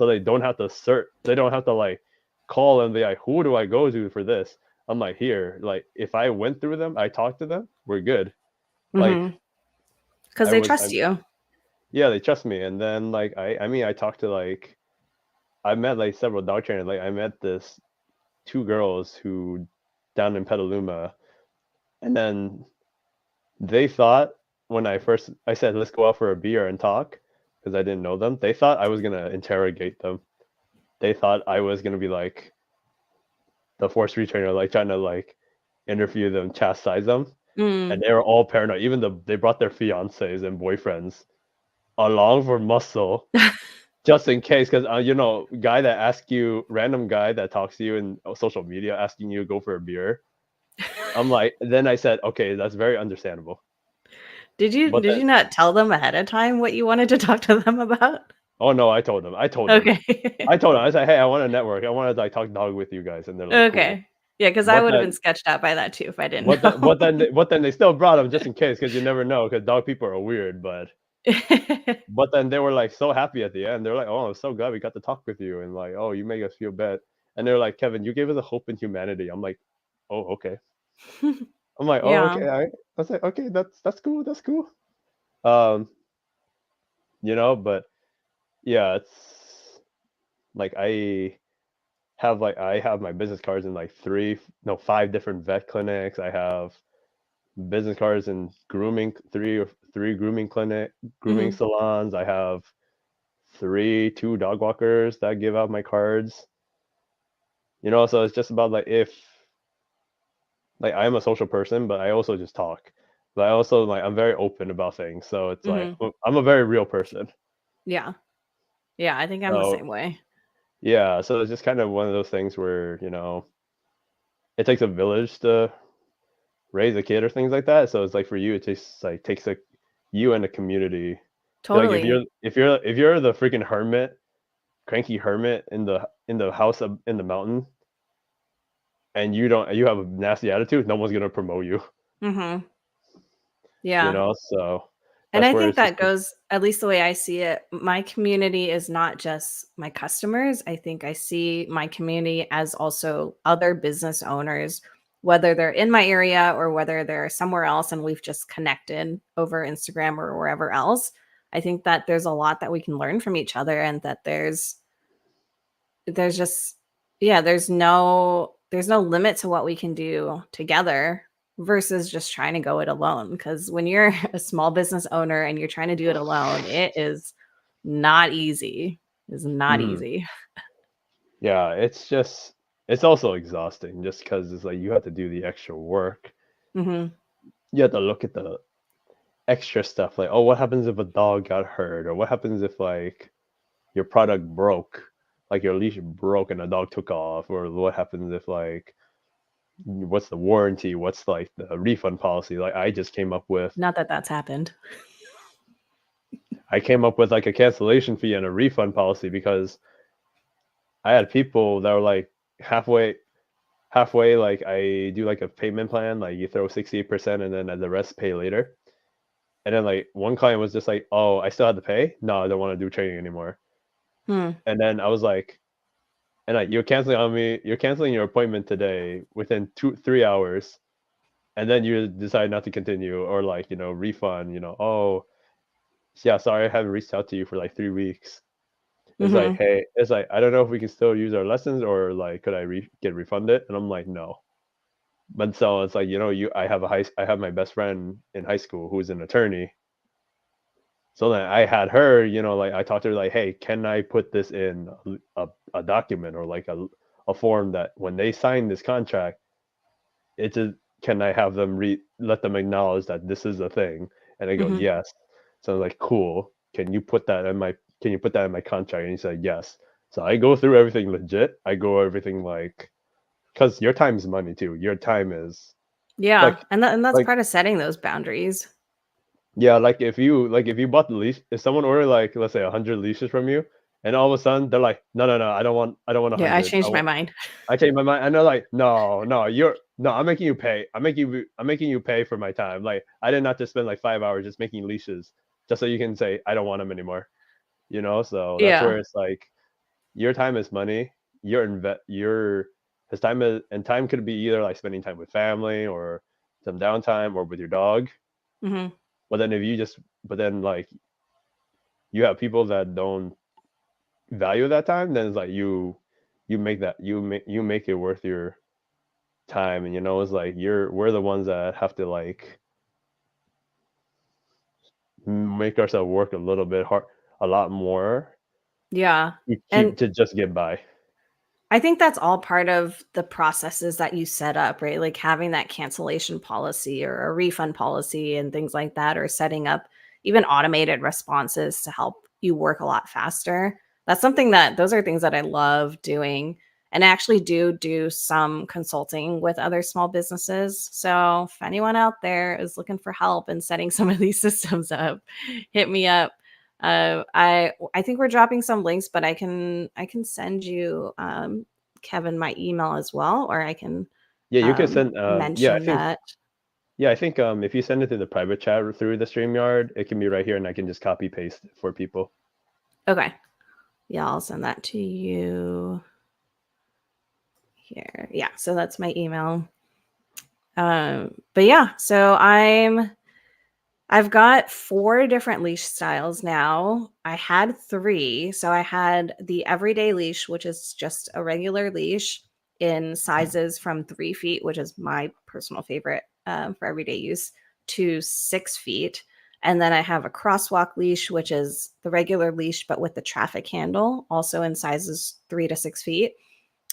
they don't have to search, they don't have to like call and be like, who do I go to for this? I'm like, here, like if I went through them, I talked to them, we're good. Like Hmm. Because I they was trust you. yeah, they trust me. And then like I mean I talked to like I met like several dog trainers. Like I met this two girls who down in Petaluma, and then they thought when I said let's go out for a beer and talk because I didn't know them, they thought I was gonna interrogate them. They thought I was gonna be like the force retrainer, like trying to like interview them, chastise them, and Mm. they were all paranoid. Even they brought their fiancés and boyfriends along for muscle, just in case. Because guy that asks you, random guy that talks to you in social media, asking you to go for a beer. I'm like, then I said, okay, that's very understandable. Did you But did then, you not tell them ahead of time what you wanted to talk to them about? oh no, I told them, I told them, Okay. I told them, I said, hey, I want to network, I want to like talk dog with you guys, and they're like, cool. Okay. Yeah, because I But would have been then sketched out by that too if I didn't know. But then they still brought them just in case, because you never know, because dog people are weird. But then they were like so happy at the end. They're like, "Oh, I'm so glad we got to talk with you," and like, "Oh, you make us feel bad." And they're like, "Kevin, you gave us a hope in humanity." I'm like, "Oh, okay." I'm like, "Oh, Yeah. okay." I was like, "Okay, that's cool. That's cool." Um, but yeah, it's like I have my business cards in like five different vet clinics. I have business cards in three grooming Mhm. salons. I have two dog walkers that give out my cards. So it's just about like if like I'm a social person, but I also just talk. But I also like I'm very open about things, so it's like Mhm. I'm a very real person. Yeah. Yeah, I think I'm the So same way. yeah, so it's just kind of one of those things where it takes a village to raise a kid or things like that. So it's like for you, it takes a you and a community. Like Totally. if you're the freaking hermit, cranky hermit in the house in the mountain, and you have a nasty attitude, no one's gonna promote you. Mhm. Yeah. So And that's I where think it's just that like, goes, at least the way I see it, my community is not just my customers. I think I see my community as also other business owners, whether they're in my area or whether they're somewhere else and we've just connected over Instagram or wherever else. I think that there's a lot that we can learn from each other and that there's just yeah, there's no limit to what we can do together versus just trying to go it alone, because when you're a small business owner and you're trying to do it alone, it is not easy. It's not mhm. easy. Yeah, it's also exhausting just because it's like you have to do the extra work. Mhm. You have to look at the extra stuff like, oh, what happens if a dog got hurt, or what happens if like your product broke, like your leash broke and a dog took off, or what happens if like what's the warranty, what's like the refund policy. Like Not that that's happened. I came up with like a cancellation fee and a refund policy because I had people that were like halfway like I do like a payment plan, like you throw 60% and then the rest pay later. And then like one client was just like, "Oh, I still have to pay? No, I don't want to do training anymore." Hmm. And then I was like, "And like you're canceling your appointment today within 3 hours, and then you decide not to continue or like refund. Oh, yeah, sorry, I haven't reached out to you for like 3 weeks." It's like, Mhm. hey, it's like I don't know if we can still use our lessons or like could I get refunded? And I'm like, no. But so it's like I have my best friend in high school who's an attorney. So then I had her, like I talked to her like, hey, can I put this in a document or like a form that when they sign this contract, it's a can I have them let them acknowledge that this is a thing? And they go, Mhm. yes. So I was like, cool. Can you put that in my contract? And he said, yes. So I go through everything legit. I go everything like, because your time is money too. Your time is Yeah, like, and that's like part of setting those boundaries. yeah, like if you bought the leash, if someone ordered like let's say 100 leashes from you, and all of a sudden they're like, no, no, no, I don't want Yeah, I 100. changed my mind. I changed my mind, and they're like, no, no, I'm making you pay. I'm making you pay for my time. Like I didn't have to spend like 5 hours just making leashes just so you can say I don't want them anymore. So that's Yeah. where it's like your time is money. Your his time is and time could be either like spending time with family or some downtime or with your dog. Mhm. But then if you just but then like you have people that don't value that time, then it's like you make it worth your time, and it's like we're the ones that have to like make ourselves work a little bit hard, a lot more Yeah. to And keep to just get by. I think that's all part of the processes that you set up, right? Like having that cancellation policy or a refund policy and things like that, or setting up even automated responses to help you work a lot faster. Those are things that I love doing. And I actually do some consulting with other small businesses. So if anyone out there is looking for help in setting some of these systems up, hit me up. I think we're dropping some links, but I can send you Kevin my email as well, or I can Yeah, you can send mention that. I think if you send it to the private chat or through the StreamYard, it can be right here and I can just copy paste it for people. Okay, yeah, I'll send that to you here. Yeah, so that's my email. But yeah, so I've got 4 different leash styles now. I had 3. So I had the everyday leash, which is just a regular leash in sizes from 3 feet, which is my personal favorite for everyday use, to 6 feet. And then I have a crosswalk leash, which is the regular leash, but with the traffic handle, also in sizes 3 to 6 feet.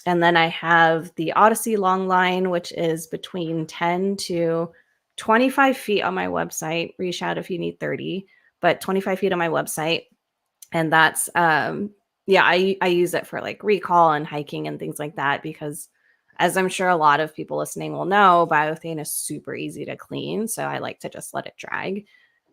And then I have the Odyssey long line, which is between 10 to 25 feet on my website. Reach out if you need 30, but 25 feet on my website. And that's yeah, I use it for like recall and hiking and things like that because as I'm sure a lot of people listening will know, biothane is super easy to clean. So I like to just let it drag.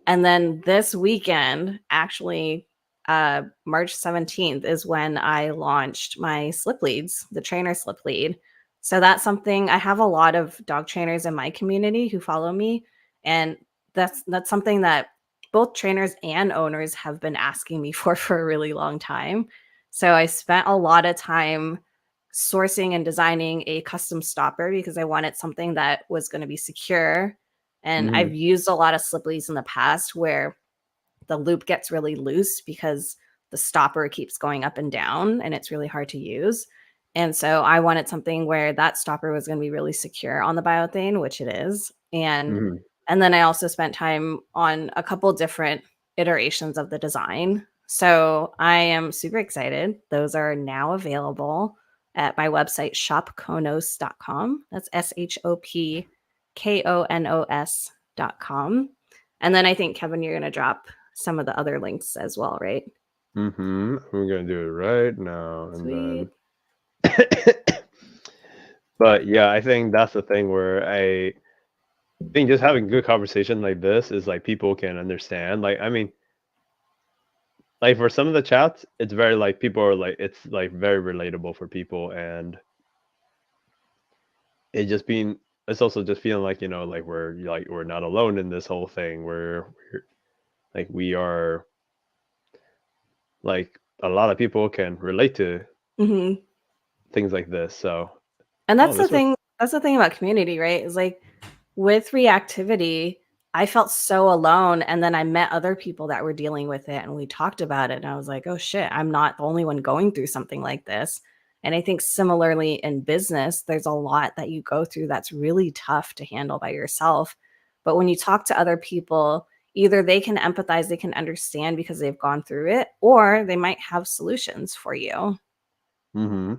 And then this weekend, actually, March 17th is when I launched my slip leads, the trainer slip lead. So that's something I have a lot of dog trainers in my community who follow me. And that's something that both trainers and owners have been asking me for a really long time. So I spent a lot of time sourcing and designing a custom stopper because I wanted something that was going to be secure, and Mm-hmm. I've used a lot of slip leads in the past where the loop gets really loose because the stopper keeps going up and down and it's really hard to use. And so I wanted something where that stopper was going to be really secure on the biothane, which it is. Mm-hmm. And then I also spent time on a couple different iterations of the design. So I am super excited. Those are now available at my website shopkonos.com. That's shopkonos.com. And then I think, Kevin, you're going to drop some of the other links as well, right? Mm-hmm. We're gonna do it right now, and Sweet. then. But yeah, I think that's the thing where I think just having good conversation like this is like people can understand. Like, I mean, like for some of the chats, it's very like people are like it's like very relatable for people, and it just being it's also just feeling like like we're not alone in this whole thing. We're like we are like a lot of people can relate to Hmm. things like this. So, And oh, this was. that's the thing about community, right? Is like with reactivity, I felt so alone. And then I met other people that were dealing with it and we talked about it. And I was like, oh shit, I'm not the only one going through something like this. And I think similarly in business, there's a lot that you go through that's really tough to handle by yourself. But when you talk to other people, either they can empathize, they can understand because they've gone through it, or they might have solutions for you. Mm-hmm.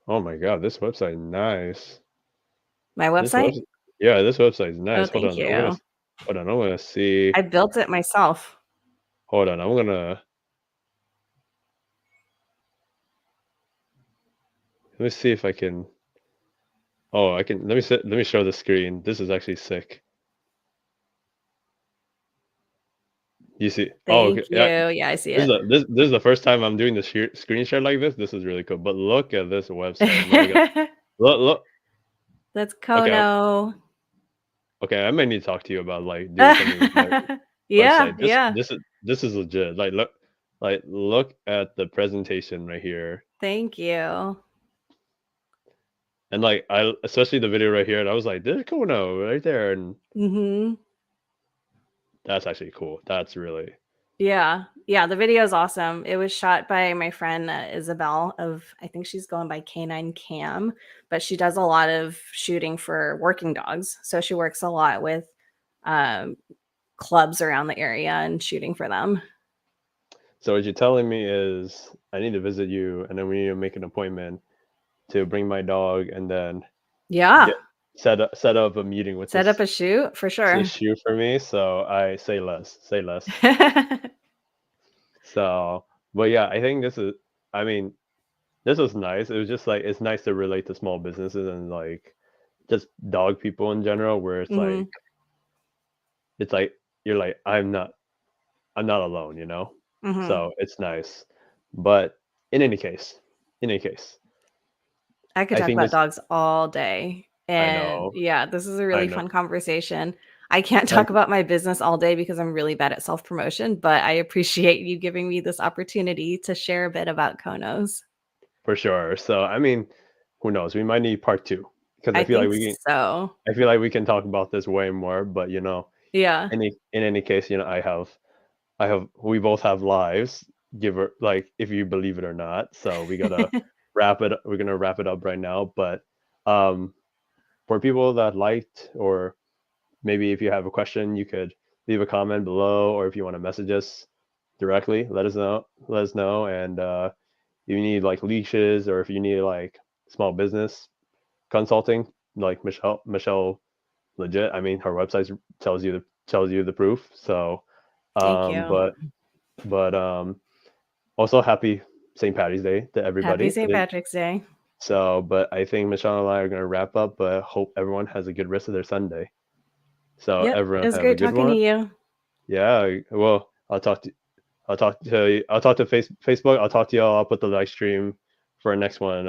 Oh my God, this website nice. My This website? website, yeah, this website is Oh, nice. Hold thank on, I'm gonna you. hold on. I'm gonna see. I built it myself. Hold on, I'm gonna let me see if I can. Oh, I can. Let me show the screen. This is actually sick. You see? Oh, okay. Thank you. Yeah. Yeah, I see it. This is the first time I'm doing the screen share like this. This is really cool. But look at this website. My God. Look. That's Okay. Kono. Okay. I might need to talk to you about like doing something with my Yeah, website. yeah. This is legit. Like look at the presentation right here. Thank you. And like I especially the video right here, and I was like, there's Kono right there, and Mhm. that's actually cool. That's really Yeah. Yeah, the video is awesome. It was shot by my friend Isabel of, I think she's going by Canine Cam, but she does a lot of shooting for working dogs. So she works a lot with um, clubs around the area and shooting for them. so what you're telling me is I need to visit you, and then we need to make an appointment to bring my dog, and then Yeah. get set up a meeting with Set up a shoot for this sure. shoe for me. So I say less, say less. So, but yeah, I think this is. I mean, this was nice. It was just like it's nice to relate to small businesses and like just dog people in general, where Hmm. it's like you're like I'm not alone, you know. Hmm. So it's nice. But in any case, in any case, I could I talk think about this. dogs all day. I And know, yeah, this is a I really know. fun conversation. I can't Like talk about my business all day because I'm really bad at self promotion, but I appreciate you giving me this opportunity to share a bit about Konos. for sure. So I mean, who knows? We might need part two because I think so. I feel like we can talk about this way more. But Yeah. in any case, I have we both have lives. Give or like if you believe it or not. So we gotta wrap it. We're gonna wrap it up right now. But um, for people that liked, or maybe if you have a question, you could leave a comment below, or if you want to message us directly, let us know. Let us know. And if you need like leashes, or if you need like small business consulting, like Michelle legit. I mean, her website tells you the proof. So, Thank um, you. but also happy St. Patty's Day to Happy everybody. I St. think Patrick's Day. so, but I think Michelle and I are gonna wrap up. But hope everyone has a good rest of their Sunday. So Yep. It everyone was have a great good talking to one. you. Yeah. Well, I'll talk to Facebook. I'll talk to y'all. I'll put the live stream for our next one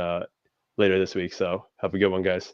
later this week. So have a good one, guys.